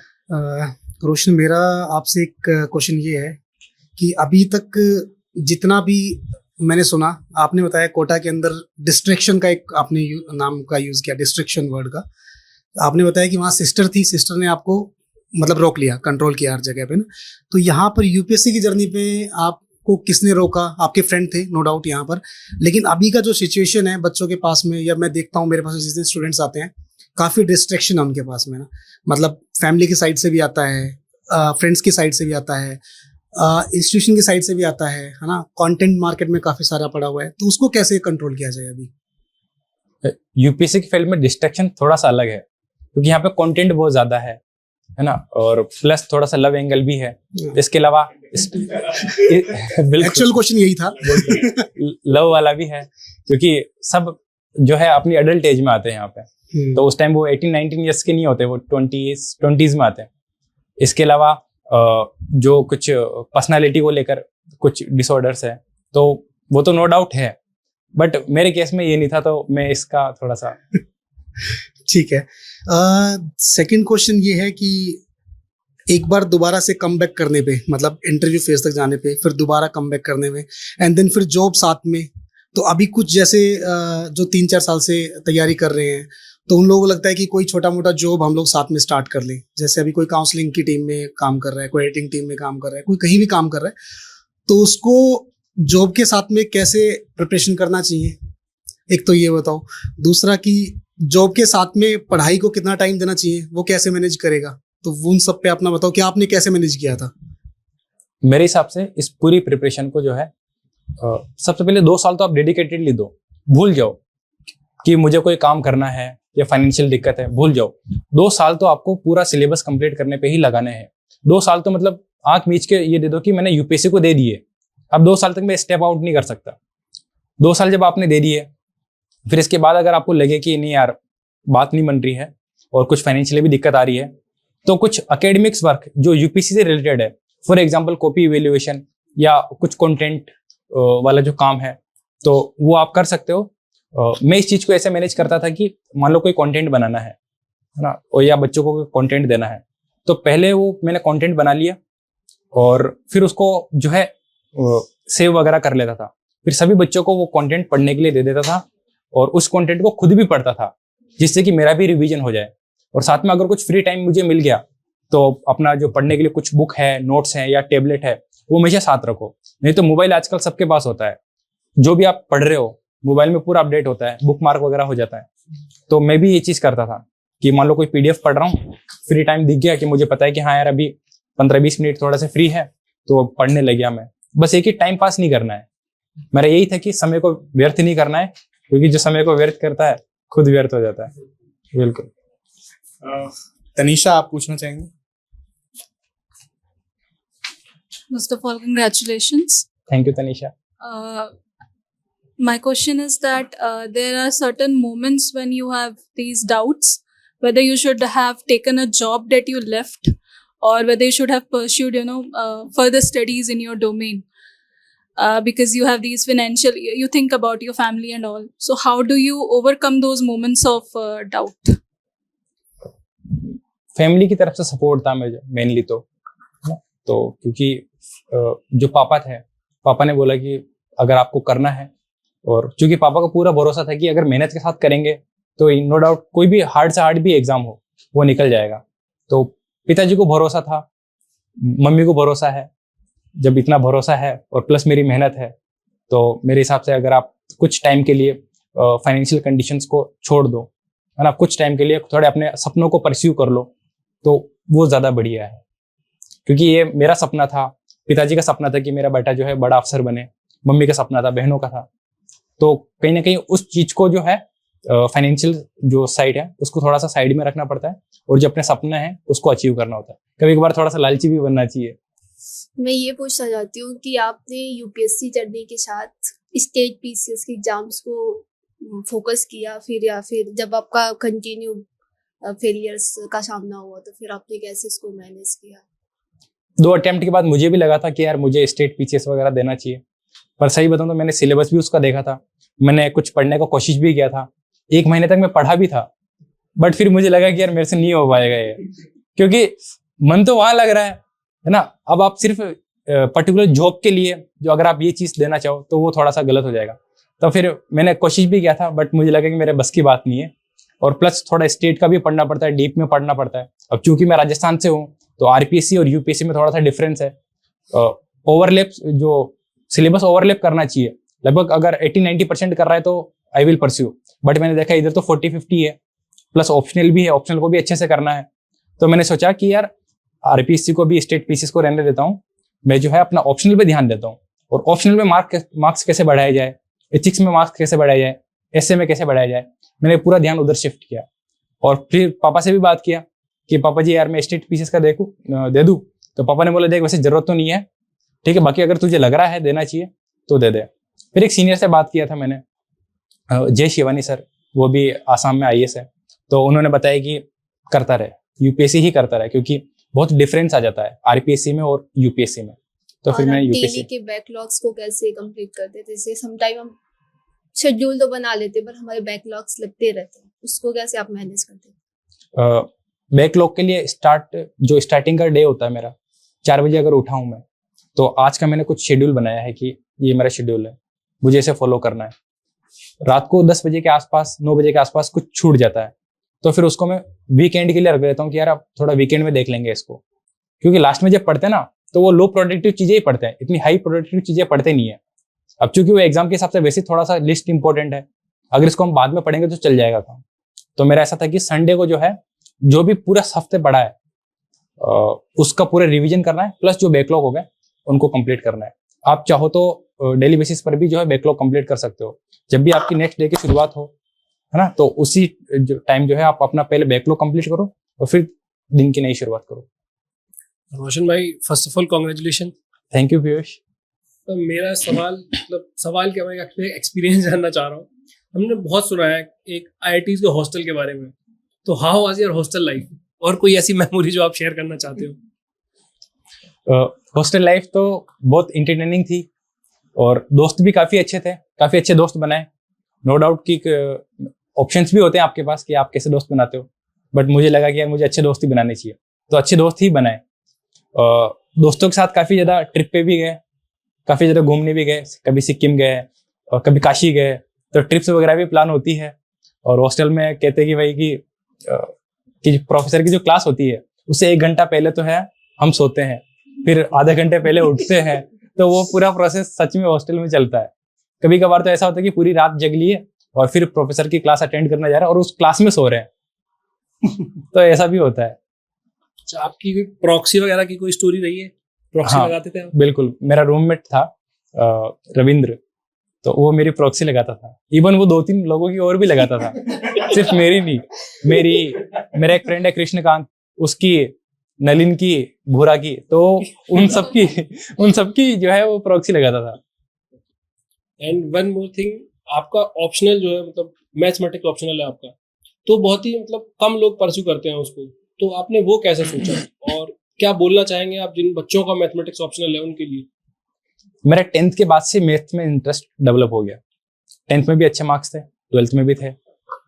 रोशन, मेरा आपसे एक क्वेश्चन ये है कि अभी तक जितना भी मैंने सुना, आपने बताया कोटा के अंदर डिस्ट्रैक्शन का एक आपने नाम का यूज किया, डिस्ट्रैक्शन वर्ड का। आपने बताया कि वहाँ सिस्टर थी, सिस्टर ने आपको मतलब रोक लिया, कंट्रोल किया हर जगह पे ना। तो यहाँ पर यूपीएससी की जर्नी पे आपको किसने रोका? आपके फ्रेंड थे नो डाउट यहाँ पर, लेकिन अभी का जो सिचुएशन है बच्चों के पास में, या मैं देखता हूँ मेरे पास जितने स्टूडेंट्स आते हैं, काफ़ी डिस्ट्रैक्शन है उनके पास में ना। मतलब फैमिली की साइड से भी आता है, फ्रेंड्स की साइड से भी आता है, इंस्टीट्यूशन की साइड से भी आता है ना। कंटेंट मार्केट में काफ़ी सारा पड़ा हुआ है, तो उसको कैसे कंट्रोल किया जाए? अभी यूपीएससी की फील्ड में डिस्ट्रैक्शन थोड़ा सा अलग है, क्योंकि यहाँ पे कंटेंट बहुत ज्यादा है ना, और प्लस थोड़ा सा लव एंगल भी है। इसके अलावा एक्चुअल क्वेश्चन यही था। लव वाला भी है, क्योंकि सब जो है अपनी अडल्ट एज में आते हैं यहाँ पे, तो उस टाइम वो 18-19 ईयर्स के नहीं होते, वो 20s में आते हैं। इसके अलावा जो कुछ पर्सनालिटी को लेकर कुछ डिसऑर्डर्स है, तो वो तो नो डाउट है, बट मेरे केस में ये नहीं था, तो मैं इसका थोड़ा सा ठीक है। सेकंड क्वेश्चन ये है कि एक बार दोबारा से कम बैक करने पे, मतलब इंटरव्यू फेज तक जाने पे, फिर दोबारा कम बैक करने में, एंड देन फिर जॉब साथ में, तो अभी कुछ जैसे जो 3-4 साल से तैयारी कर रहे हैं, तो उन लोगों को लगता है कि कोई छोटा मोटा जॉब हम लोग साथ में स्टार्ट कर लें। जैसे अभी कोई काउंसलिंग की टीम में काम कर रहा है, कोई एडिटिंग टीम में काम कर रहा है, कोई कहीं भी काम कर रहा है, तो उसको जॉब के साथ में कैसे प्रिपरेशन करना चाहिए? एक तो ये बताओ। दूसरा कि जॉब के साथ में पढ़ाई को कितना टाइम देना चाहिए, वो कैसे मैनेज करेगा, तो उन सब पे अपना बताओ कि आपने कैसे मैनेज किया था। मेरे हिसाब से इस पूरी प्रिपरेशन को जो है सबसे पहले 2 साल तो आप डेडिकेटेडली दो। भूल जाओ कि मुझे कोई काम करना है या फाइनेंशियल दिक्कत है, भूल जाओ। 2 साल तो आपको पूरा सिलेबस कंप्लीट करने पे ही लगाने हैं। 2 साल तो मतलब आंख मीच के ये दे दो कि मैंने यूपीएससी को दे दिए, अब 2 साल तक मैं स्टेप आउट नहीं कर सकता। 2 साल जब आपने दे दिए, फिर इसके बाद अगर आपको लगे कि नहीं यार बात नहीं बन रही है और कुछ फाइनेंशियली भी दिक्कत आ रही है, तो कुछ एकेडमिक्स वर्क जो यूपीएससी से रिलेटेड है, फॉर एग्जाम्पल कॉपी इवेल्युएशन या कुछ कंटेंट वाला जो काम है, तो वो आप कर सकते हो। मैं इस चीज को ऐसे मैनेज करता था कि मान लो कोई कंटेंट बनाना है ना, और या बच्चों को कंटेंट देना है, तो पहले वो मैंने कंटेंट बना लिया और फिर उसको जो है सेव वगैरह कर लेता था। फिर सभी बच्चों को वो कंटेंट पढ़ने के लिए दे देता था और उस कंटेंट को खुद भी पढ़ता था, जिससे कि मेरा भी रिवीजन हो जाए। और साथ में अगर कुछ फ्री टाइम मुझे मिल गया तो अपना जो पढ़ने के लिए कुछ बुक है, नोट्स हैं या टेबलेट है, वो हमेशा साथ रखो। नहीं तो मोबाइल आजकल सबके पास होता है, जो भी आप पढ़ रहे हो मोबाइल में पूरा अपडेट होता है, बुक मार्क वगैरह हो जाता है। तो मैं भी ये चीज करता था कि मान लो कोई पीडीएफ पढ़ रहा हूँ, फ्री टाइम दिख गया कि मुझे पता है कि हाँ यार अभी 15-20 मिनट थोड़ा सा फ्री है, तो पढ़ने लग गया मैं। बस एक ही टाइम पास नहीं करना है, मेरा यही था कि समय को व्यर्थ नहीं करना है, क्योंकि जो समय को व्यर्थ करता है खुद व्यर्थ हो जाता है। बिल्कुल। तनीषा, आप पूछना चाहेंगे? First of all, congratulations. Thank you Tanisha. My question is that there are certain moments when you have these doubts whether you should have taken a job that you left or whether you should have pursued, further studies in your domain, because you have these financial, you think about your family and all. So how do you overcome those moments of doubt? Family की तरफ से support था मुझे mainly, तो क्योंकि जो पापा थे, पापा ने बोला कि अगर आपको करना है, और क्योंकि पापा को पूरा भरोसा था कि अगर मेहनत के साथ करेंगे तो नो डाउट कोई भी हार्ड से हार्ड भी एग्जाम हो वो निकल जाएगा। तो पिताजी को भरोसा था, मम्मी को भरोसा है। जब इतना भरोसा है और प्लस मेरी मेहनत है, तो मेरे हिसाब से अगर आप कुछ टाइम के लिए फाइनेंशियल कंडीशंस को छोड़ दो, है ना, कुछ टाइम के लिए थोड़े अपने सपनों को परस्यू कर लो, तो वो ज्यादा बढ़िया है। क्योंकि ये मेरा सपना था, पिताजी का सपना था कि मेरा बेटा जो है बड़ा अफसर बने, मम्मी का सपना था, बहनों का था। तो कहीं ना कहीं उस चीज को जो है फाइनेंशियल जो साइड है उसको थोड़ा सा साइड में रखना पड़ता है, और जो अपने सपना है उसको अचीव करना होता है। कभी कभार थोड़ा सा लालची भी बनना चाहिए। मैं ये पूछना चाहती हूँ कि आपने यूपीएससी चढ़ने के साथ स्टेट पीसीएस के एग्जाम्स को फोकस किया, फिर या फिर जब आपका कंटिन्यू फेलियर्स का सामना हुआ तो फिर आपने कैसे इसको मैनेज किया? 2 अटेम्प्ट के बाद मुझे भी लगा था कि यार मुझे स्टेट पीसीएस वगैरह देना चाहिए, पर सही बताऊं तो मैंने सिलेबस भी उसका देखा था, मैंने कुछ पढ़ने का कोशिश भी किया था, 1 महीने तक मैं पढ़ा भी था, बट फिर मुझे लगा कि यार मेरे से नहीं हो पाएगा ये, क्योंकि मन तो वहां लग रहा है ना। अब आप सिर्फ पर्टिकुलर जॉब के लिए जो अगर आप ये चीज देना चाहो तो वो थोड़ा सा गलत हो जाएगा। तो फिर मैंने कोशिश भी किया था, बट मुझे लगा कि मेरे बस की बात नहीं है, और प्लस थोड़ा स्टेट का भी पढ़ना पड़ता है, डीप में पढ़ना पड़ता है। अब चूंकि मैं राजस्थान से हूँ तो आरपीएससी और यूपीएससी में थोड़ा सा डिफरेंस है। ओवरलैप, जो सिलेबस ओवरलैप करना चाहिए, लगभग अगर 80-90% कर रहा है तो आई विल परस्यू, बट मैंने देखा इधर तो 40-50 है, प्लस ऑप्शनल भी है, ऑप्शनल को भी अच्छे से करना है। तो मैंने सोचा कि यार आरपीएससी को भी स्टेट पीसीएस को रहने देता हूँ, मैं जो है अपना ऑप्शनल पे ध्यान देता हूँ, और ऑप्शनल में मार्क्स कैसे बढ़ाया जाए, एथिक्स में मार्क्स कैसे बढ़ाया जाए, एसए में कैसे बढ़ाया जाए, मैंने पूरा ध्यान उधर शिफ्ट किया। और फिर पापा से भी बात किया कि पापा जी यार मैं स्टेट पीसीएस का दे दूं, तो पापा ने बोला देख वैसे जरूरत तो नहीं है, ठीक है, बाकी अगर तुझे लग रहा है देना चाहिए तो दे दे। फिर एक सीनियर से बात किया था मैंने, जय शिवानी सर, वो भी आसाम में आईएएस है, तो उन्होंने बताया कि करता रहे, यूपीएससी ही करता रहे, क्योंकि बहुत डिफरेंस आ जाता है आरपीएससी में और यूपीएससी में। तो फिर मैं यूपीएससी के बैकलॉग्स को कैसे कंप्लीट करते थे? जैसे समटाइम हम शेड्यूल तो बना लेते पर हमारे बैकलॉग्स लगते रहते हैं, उसको कैसे आप मैनेज करते हैं? बैकलॉग के लिए स्टार्टिंग का डे होता है मेरा 4 बजे अगर उठा हूं मैं, तो आज का मैंने कुछ शेड्यूल बनाया है कि ये मेरा शेड्यूल है, मुझे इसे फॉलो करना है। रात को 10 बजे के आसपास, 9 बजे के आसपास कुछ छूट जाता है, तो फिर उसको मैं वीकेंड के लिए रख देता हूँ कि यार आप थोड़ा वीकेंड में देख लेंगे इसको, क्योंकि लास्ट में जब पढ़ते हैं ना तो वो लो प्रोडक्टिव चीजें ही पढ़ते हैं, इतनी हाई प्रोडक्टिव चीजें पढ़ते नहीं है। अब चूंकि वो एग्जाम के हिसाब से वैसे थोड़ा सा लिस्ट इंपॉर्टेंट है, अगर इसको हम बाद में पढ़ेंगे तो चल जाएगा काम। तो मेरा ऐसा था कि संडे को जो है जो भी पूरा हफ्ते पड़ा है उसका पूरा रिवीजन करना है, प्लस जो बैकलॉग हो गए उनको कंप्लीट करना है। आप चाहो तो डेली बेसिस पर भी जो है बैकलॉग कंप्लीट कर सकते हो। जब भी आपकी नेक्स्ट डे की शुरुआत हो, है ना, तो उसी टाइम जो है आप अपना पहले बैकलॉग कंप्लीट करो और फिर दिन की नई शुरुआत करो। रोशन भाई, first of all congratulation. Thank you Piyush. तो मेरा सवाल क्या, मैं एक्सपीरियंस जानना चाह रहा हूँ। हमने बहुत सुना है एक IITs के हॉस्टल के बारे में, तो how was your hostel life, और कोई ऐसी मेमोरी जो आप शेयर करना चाहते हो? हॉस्टल लाइफ तो बहुत इंटरटेनिंग थी और दोस्त भी काफ़ी अच्छे थे, काफ़ी अच्छे दोस्त बनाए। नो डाउट कि ऑप्शंस भी होते हैं आपके पास कि आप कैसे दोस्त बनाते हो, बट मुझे लगा कि यार मुझे अच्छे दोस्त ही बनाने चाहिए, तो अच्छे दोस्त ही बनाए। दोस्तों के साथ काफ़ी ज़्यादा ट्रिप पे भी गए, काफ़ी ज़्यादा घूमने भी गए, कभी सिक्किम गए और कभी काशी गए, तो ट्रिप्स वगैरह भी प्लान होती है। और हॉस्टल में कहते हैं कि भाई कि प्रोफेसर की जो क्लास होती है उससे 1 घंटा पहले तो है हम सोते हैं, फिर आधे घंटे पहले उठते हैं, तो वो पूरा प्रोसेस सच में हॉस्टल में चलता है। कभी कभार तो ऐसा होता है कि पूरी रात जग लिए और फिर प्रोफेसर की क्लास अटेंड करने जा रहे हैं और उस क्लास में सो रहे हैं तो ऐसा भी होता है। अच्छा, आपकी प्रॉक्सी वगैरह की कोई स्टोरी रही है? प्रॉक्सी हाँ, लगाते थे आप? बिल्कुल। मेरा रूममेट था रविंद्र, तो वो मेरी प्रॉक्सी लगाता था। इवन वो 2-3 लोगों की और भी लगाता था, सिर्फ मेरी नहीं। मेरा एक फ्रेंड है कृष्णकांत, उसकी, नलिन की, भूरा की, तो उन सबकी जो है वो प्रॉक्सी लगाता था। एंड वन मोर थिंग, आपका ऑप्शनल जो है, मतलब मैथमेटिक्स ऑप्शनल है आपका, तो बहुत ही कम लोग परस्यू करते हैं उसको, तो आपने वो कैसे सोचा, और क्या बोलना चाहेंगे आप जिन बच्चों का मैथमेटिक्स ऑप्शनल है उनके लिए? मेरा 10th के बाद से मैथ में इंटरेस्ट डेवलप हो गया। 10th में भी अच्छे मार्क्स थे, 12th में भी थे,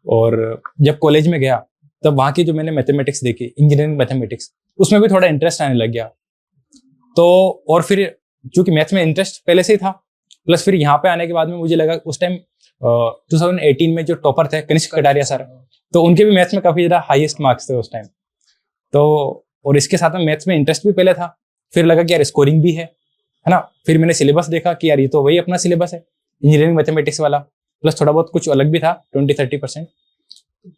और जब कॉलेज में गया तब वहाँ की जो मैंने मैथमेटिक्स देखी, इंजीनियरिंग मैथमेटिक्स, उसमें भी थोड़ा इंटरेस्ट आने लग गया। तो और फिर चूंकि मैथ में इंटरेस्ट पहले से ही था, प्लस फिर यहाँ पे आने के बाद में मुझे लगा, उस टाइम 2018 में जो टॉपर थे कनिष्क कटारिया सर, तो उनके भी मैथ्स में काफी ज्यादा हाईएस्ट मार्क्स थे उस टाइम। तो और इसके साथ में मैथ्स में इंटरेस्ट भी पहले था, फिर लगा कि यार स्कोरिंग भी है ना। फिर मैंने सिलेबस देखा कि यार ये तो वही अपना सिलेबस है इंजीनियरिंग मैथमेटिक्स वाला, प्लस थोड़ा बहुत कुछ अलग भी था 20-30%।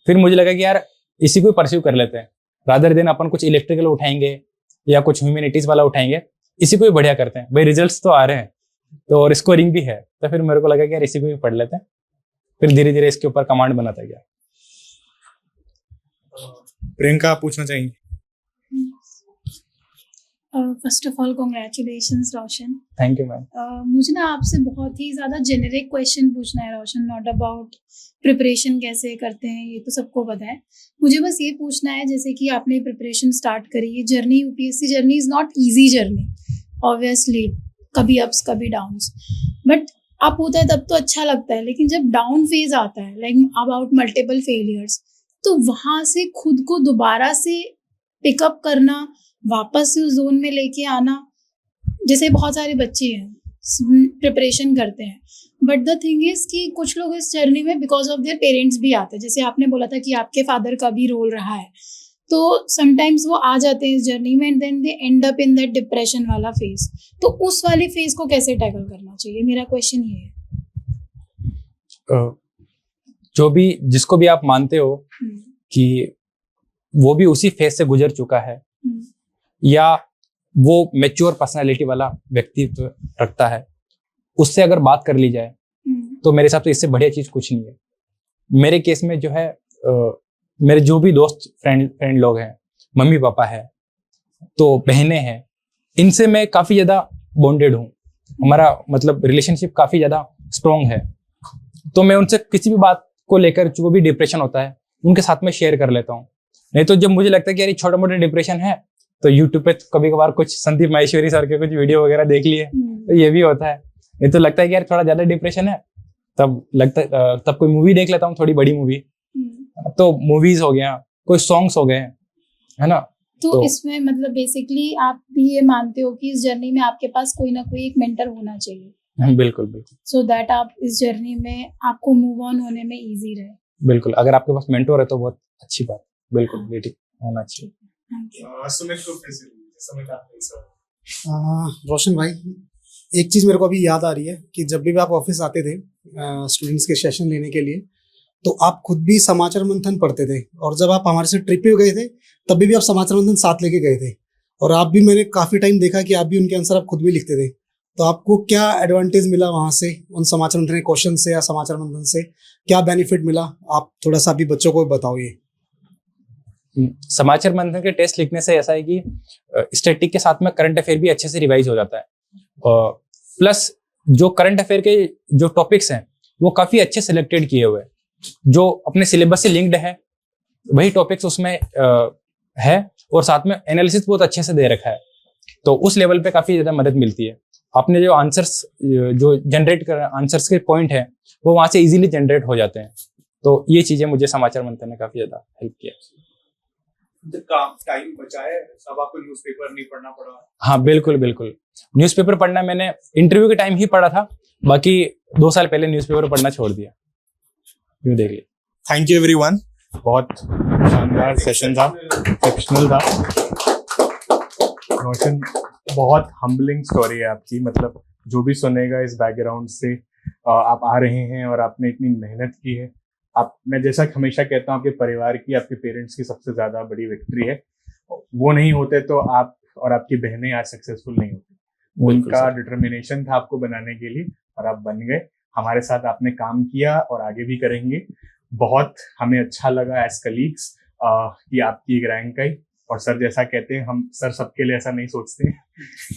फिर मुझे लगा कि यार इसी को परस्यू कर लेते हैं, रादर देन अपन कुछ इलेक्ट्रिकल उठाएंगे या कुछ ह्यूमैनिटीज वाला उठाएंगे, इसी को भी बढ़िया करते हैं, भाई रिजल्ट्स तो आ रहे हैं तो, और स्कोरिंग भी है। तो फिर मेरे को लगा कि यार इसी को भी पढ़ लेते हैं। फिर धीरे धीरे इसके ऊपर कमांड बनाता गया। प्रियंका, आप पूछना चाहेंगे? First of all congratulations Roshan. Thank you ma'am. मुझे ना आपसे बहुत ही ज़्यादा जेनेरिक क्वेश्चन पूछना है रोशन, नॉट अबाउट प्रिपरेशन कैसे करते हैं, ये तो सबको पता है। मुझे बस ये पूछना है, जैसे कि आपने प्रिपरेशन स्टार्ट करी, ये journey, UPSC journey is not easy journey, obviously, कभी अप्स कभी डाउन्स, बट अप होता है तब तो अच्छा लगता है, लेकिन जब डाउन फेज आता है, लाइक अबाउट मल्टीपल फेलियर्स, तो वहाँ से खुद को दोबारा से पिकअप करना, वापस से उस जोन में लेके आना, जैसे बहुत सारे बच्चे हैं प्रिपरेशन करते हैं, बट द थिंग इज कि कुछ लोग इस जर्नी में बिकॉज ऑफ देयर पेरेंट्स भी आते हैं, जैसे आपने बोला था कि आपके फादर का भी रोल रहा है, तो समटाइम्स वो आ जाते हैं इस जर्नी में and then they end up in that depression वाला फेज। तो उस वाले फेज को कैसे टैकल करना चाहिए, मेरा क्वेश्चन ये है। जो भी, जिसको भी आप मानते हो कि वो भी उसी फेज से गुजर चुका है या वो मैच्योर पर्सनालिटी वाला व्यक्तित्व रखता है, उससे अगर बात कर ली जाए तो मेरे हिसाब से इससे बढ़िया चीज कुछ नहीं है। मेरे केस में जो है मेरे जो भी दोस्त फ्रेंड लोग हैं, मम्मी पापा है, तो बहनें हैं, इनसे मैं काफी ज्यादा बॉन्डेड हूँ। हमारा मतलब रिलेशनशिप काफी ज्यादा स्ट्रॉन्ग है, तो मैं उनसे किसी भी बात को लेकर जो भी डिप्रेशन होता है उनके साथ में शेयर कर लेता हूँ। नहीं तो जब मुझे लगता है कि यार छोटा मोटा डिप्रेशन है, तो यूट्यूब पे कभी कभार कुछ संदीप माहेश्वरी सर के कुछ वीडियो वगैरह देख लिए, तो ये भी होता है। नहीं तो लगता है कि यार थोड़ा ज्यादा डिप्रेशन है, तब कोई मूवी देख लेता हूँ, थोड़ी बड़ी मूवी, तो मूवीज हो गया, कोई सॉन्ग्स हो गए, है ना। तो इसमें मतलब बेसिकली आप भी ये मानते हो कि इस जर्नी में आपके पास कोई ना कोई एक मेंटर होना चाहिए? बिल्कुल बिल्कुल। सो दैट आप इस जर्नी में आपको मूव ऑन होने में इजी रहे। बिल्कुल, अगर आपके पास मेंटोर है तो बहुत अच्छी बात, बिल्कुल बेटी होना चाहिए। रोशन भाई, एक चीज मेरे को अभी याद आ रही है कि जब भी आप ऑफिस आते थे स्टूडेंट्स के सेशन लेने के लिए, तो आप खुद भी समाचार मंथन पढ़ते थे, और जब आप हमारे से ट्रिप पे गए थे तभी भी आप समाचार मंथन साथ लेके गए थे, और आप भी, मैंने काफी टाइम देखा कि आप भी उनके आंसर आप खुद भी लिखते थे। तो आपको क्या एडवांटेज मिला वहां से, उन समाचार मंथन के क्वेश्चन से या समाचार मंथन से क्या बेनिफिट मिला? आप थोड़ा सा अभी बच्चों को बताओ। ये समाचार मंथन के टेस्ट लिखने से ऐसा है कि स्टैटिक के साथ में करंट अफेयर भी अच्छे से रिवाइज हो जाता है, प्लस जो करंट अफेयर के जो टॉपिक्स हैं वो काफी अच्छे सिलेक्टेड किए हुए हैं, जो अपने सिलेबस से लिंक्ड है, वही टॉपिक्स उसमें है, और साथ में एनालिसिस बहुत अच्छे से दे रखा है, तो उस लेवल पे काफी ज्यादा मदद मिलती है। आपने जो आंसर्स जो जनरेट कर आंसर्स के पॉइंट है वो वहां से इजीली जनरेट हो जाते हैं, तो ये चीजें मुझे समाचार मंथन ने काफी ज्यादा हेल्प किया। टाइम बचा है, अब आपको न्यूज़पेपर नहीं पढ़ना पड़ा? हाँ बिल्कुल बिल्कुल, न्यूज़पेपर पढ़ना मैंने इंटरव्यू के टाइम ही पढ़ा था, बाकी 2 साल पहले न्यूज़पेपर पढ़ना छोड़ दिया। यूँ देख लिया। थैंक यू एवरीवन, बहुत शानदार सेशन था, एक्सेप्शनल था। रोशन, बहुत हम्बलिंग स्टोरी है आपकी, मतलब जो भी सुनेगा इस बैकग्राउंड से आप आ रहे हैं और आपने इतनी मेहनत की है। आप, मैं जैसा हमेशा कहता हूँ, आपके परिवार की, आपके पेरेंट्स की सबसे ज्यादा बड़ी विक्ट्री है। वो नहीं होते तो आप और आपकी बहनें आज सक्सेसफुल नहीं होती। उनका डिटर्मिनेशन था आपको बनाने के लिए और आप बन गए। हमारे साथ आपने काम किया और आगे भी करेंगे। बहुत हमें अच्छा लगा एज कलीग्स कि आपकी एक रैंक आई, और सर जैसा कहते हैं, हम सर सबके लिए ऐसा नहीं सोचते हैं,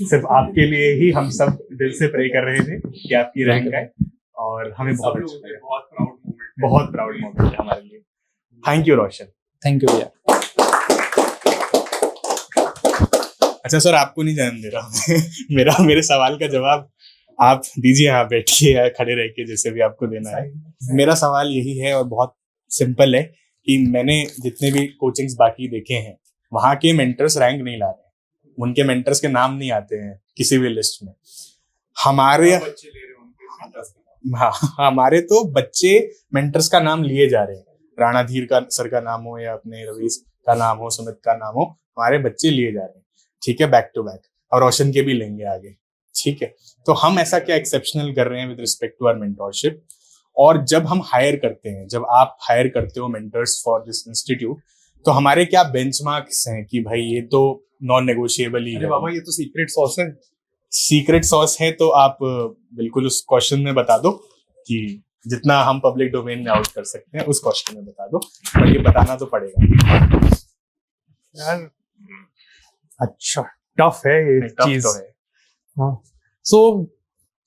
सिर्फ आपके लिए ही हम सब दिल से प्रे कर रहे थे कि आपकी रैंक आए, और हमें बहुत अच्छा लगा। बहुत प्राउड मोमेंट है हमारे लिए। Thank you Roshan. Thank you भैया। अच्छा सर, आपको नहीं जाने दे रहा मेरे सवाल का जवाब आप दीजिए, यहाँ बैठिए या खड़े रह के, जैसे भी आपको देना है। मेरा सवाल यही है और बहुत सिंपल है कि मैंने जितने भी कोचिंग्स बाकी देखे हैं, वहाँ के मेंटर्स रैंक नहीं ला रहे, उनके मेंटर्स के नाम नहीं आते हैं किसी भी लिस्ट में। हमारे तो बच्चे मेंटर्स का नाम लिए जा रहे हैं, राणा धीर का सर का नाम हो या अपने रवीश का नाम हो, सुमित का नाम हो, हमारे बच्चे लिए जा रहे हैं। ठीक है, बैक टू बैक, और रोशन के भी लेंगे आगे। ठीक है, तो हम ऐसा क्या एक्सेप्शनल कर रहे हैं with respect to our mentorship? और जब हम हायर करते हैं, जब आप हायर करते हो मेंटर्स फॉर दिस इंस्टीट्यूट, तो हमारे क्या बेंचमार्क्स हैं कि भाई ये तो नॉन नेगोशिएबल ही है? अरे बाबा, ये तो सीक्रेट सॉस है। सीक्रेट सॉस है तो आप बिल्कुल उस क्वेश्चन में बता दो कि जितना हम पब्लिक डोमेन में आउट कर सकते हैं उस क्वेश्चन में बता दो, पर ये बताना तो पड़ेगा यार। अच्छा, टफ है ये चीज। तो है। हाँ, सो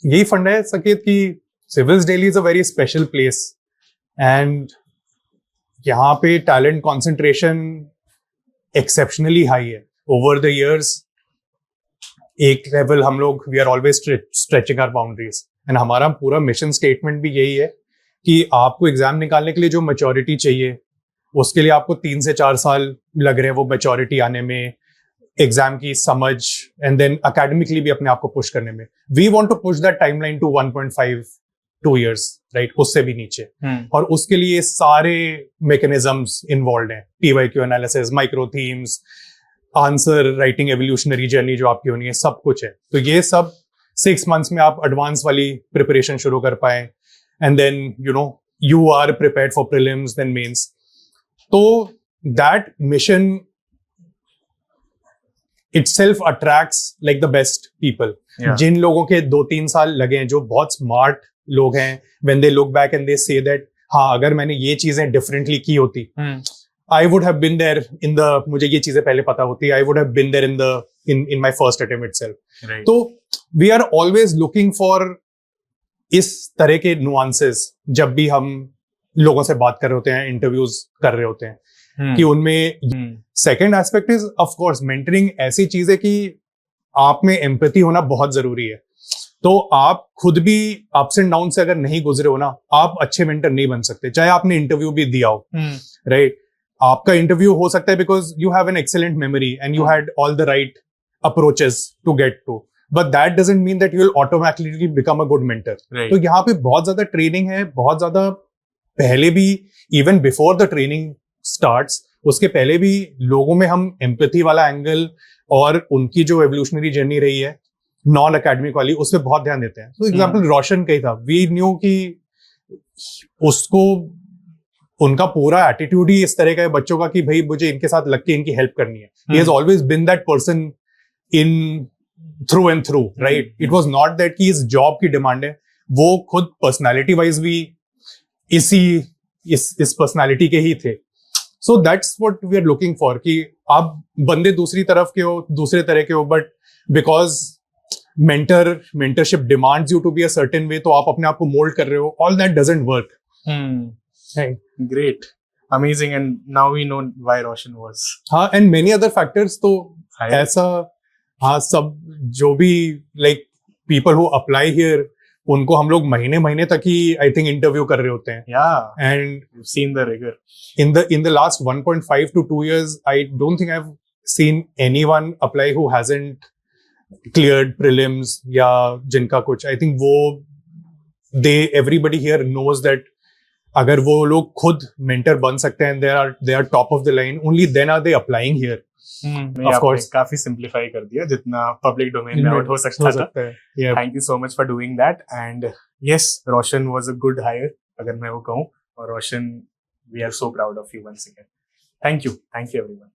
यही फंड है सकेत कि Civils Daily is a very special place, and यहाँ पे टैलेंट कॉन्सेंट्रेशन एक्सेप्शनली हाई है। ओवर द इयर्स एक लेवल हम लोग, we are always stretching our boundaries, and हमारा पूरा मिशन स्टेटमेंट भी यही है कि आपको एग्जाम निकालने के लिए जो मैच्योरिटी चाहिए, उसके लिए आपको 3 से 4 साल लग रहे हैं वो मैच्योरिटी आने में, एग्जाम की समझ, एंड देन अकेडमिकली भी अपने आप को पुश करने में। We want to push that timeline to 1.5-2 years, right, उससे भी नीचे। और उसके लिए सारे मैकेनिज्म्स इन्वॉल्व हैं, PYQ analysis, micro themes, answer writing, evolutionary journey जो आपकी होनी है, सब कुछ है। तो ये सब 6 months में आप एडवांस वाली प्रिपरेशन शुरू कर पाए, and then you are prepared for prelims, then mains. तो that mission itself attracts like the best people. Yeah. जिन लोगों के 2-3 साल लगे हैं, जो बहुत स्मार्ट लोग हैं, when they look back and they say that हाँ, अगर मैंने ये चीजें डिफरेंटली की होती, I would have been there in the, मुझे ये चीजें पहले पता होती, I would have been there in my first attempt itself. Right. तो we are always looking for इस तरह के nuances जब भी हम लोगों से बात कर रहे होते हैं, इंटरव्यूज कर रहे होते हैं, कि उनमें second aspect is of course mentoring. ऐसी चीज है कि आप में एम्पैथी होना बहुत जरूरी है। तो आप खुद भी अप्स एंड डाउन से अगर नहीं गुजरे हो ना, आप अच्छे मेंटर नहीं बन सकते, चाहे आपने इंटरव्यू भी दिया हो, राइट। आपका इंटरव्यू हो सकता है because you have an excellent memory and you had all the right approaches to get to, but that doesn't mean that you will automatically become a good mentor. तो यहाँ पे बहुत ज्यादा ट्रेनिंग है, बहुत ज्यादा पहले भी, even before the training starts, उसके पहले भी लोगों में हम एम्पैथी वाला एंगल और उनकी जो एवोल्यूशनरी जर्नी रही है नॉन एकेडमिक वाली, उस पर बहुत ध्यान देते हैं। तो एग्जांपल रोशन का ही था, वी न्यू कि उसको उनका पूरा एटीट्यूड ही इस तरह का है बच्चों का कि भाई मुझे इनके साथ लग के इनकी हेल्प करनी है. He has always been that person in through and through, right? It was not that कि इस जॉब की डिमांड है, वो खुद पर्सनालिटी वाइज भी इस पर्सनालिटी के ही थे. So that's what we are looking for कि आप बंदे दूसरी तरफ के हो, दूसरे तरह के हो, but because mentorship demands you to be a certain way, तो आप अपने आप को मोल्ड कर रहे हो. All that doesn't work. Great, amazing, and now we know why Roshan was. हाँ, एंड मेनी अदर फैक्टर्स. तो ऐसा हाँ, सब जो भी like people who apply here, उनको हम लोग महीने महीने तक ही आई थिंक इंटरव्यू कर रहे होते हैं. Yeah, and you've seen the rigor. in the last 1.5 to 2 years, I don't think I've seen anyone apply who hasn't cleared prelims या जिनका कुछ. I think वो everybody here knows that अगर वो लोग खुद मेंटर बन सकते हैं, they are top of the line, only then are they applying here. Of course, काफी simplify कर दिया जितना public domain में आउट हो सकता था. Yeah. Thank you so much for doing that. And yes, Roshan was a good hire, अगर मैं वो कहूँ. और Roshan, we are so proud of you once again. Thank you everyone.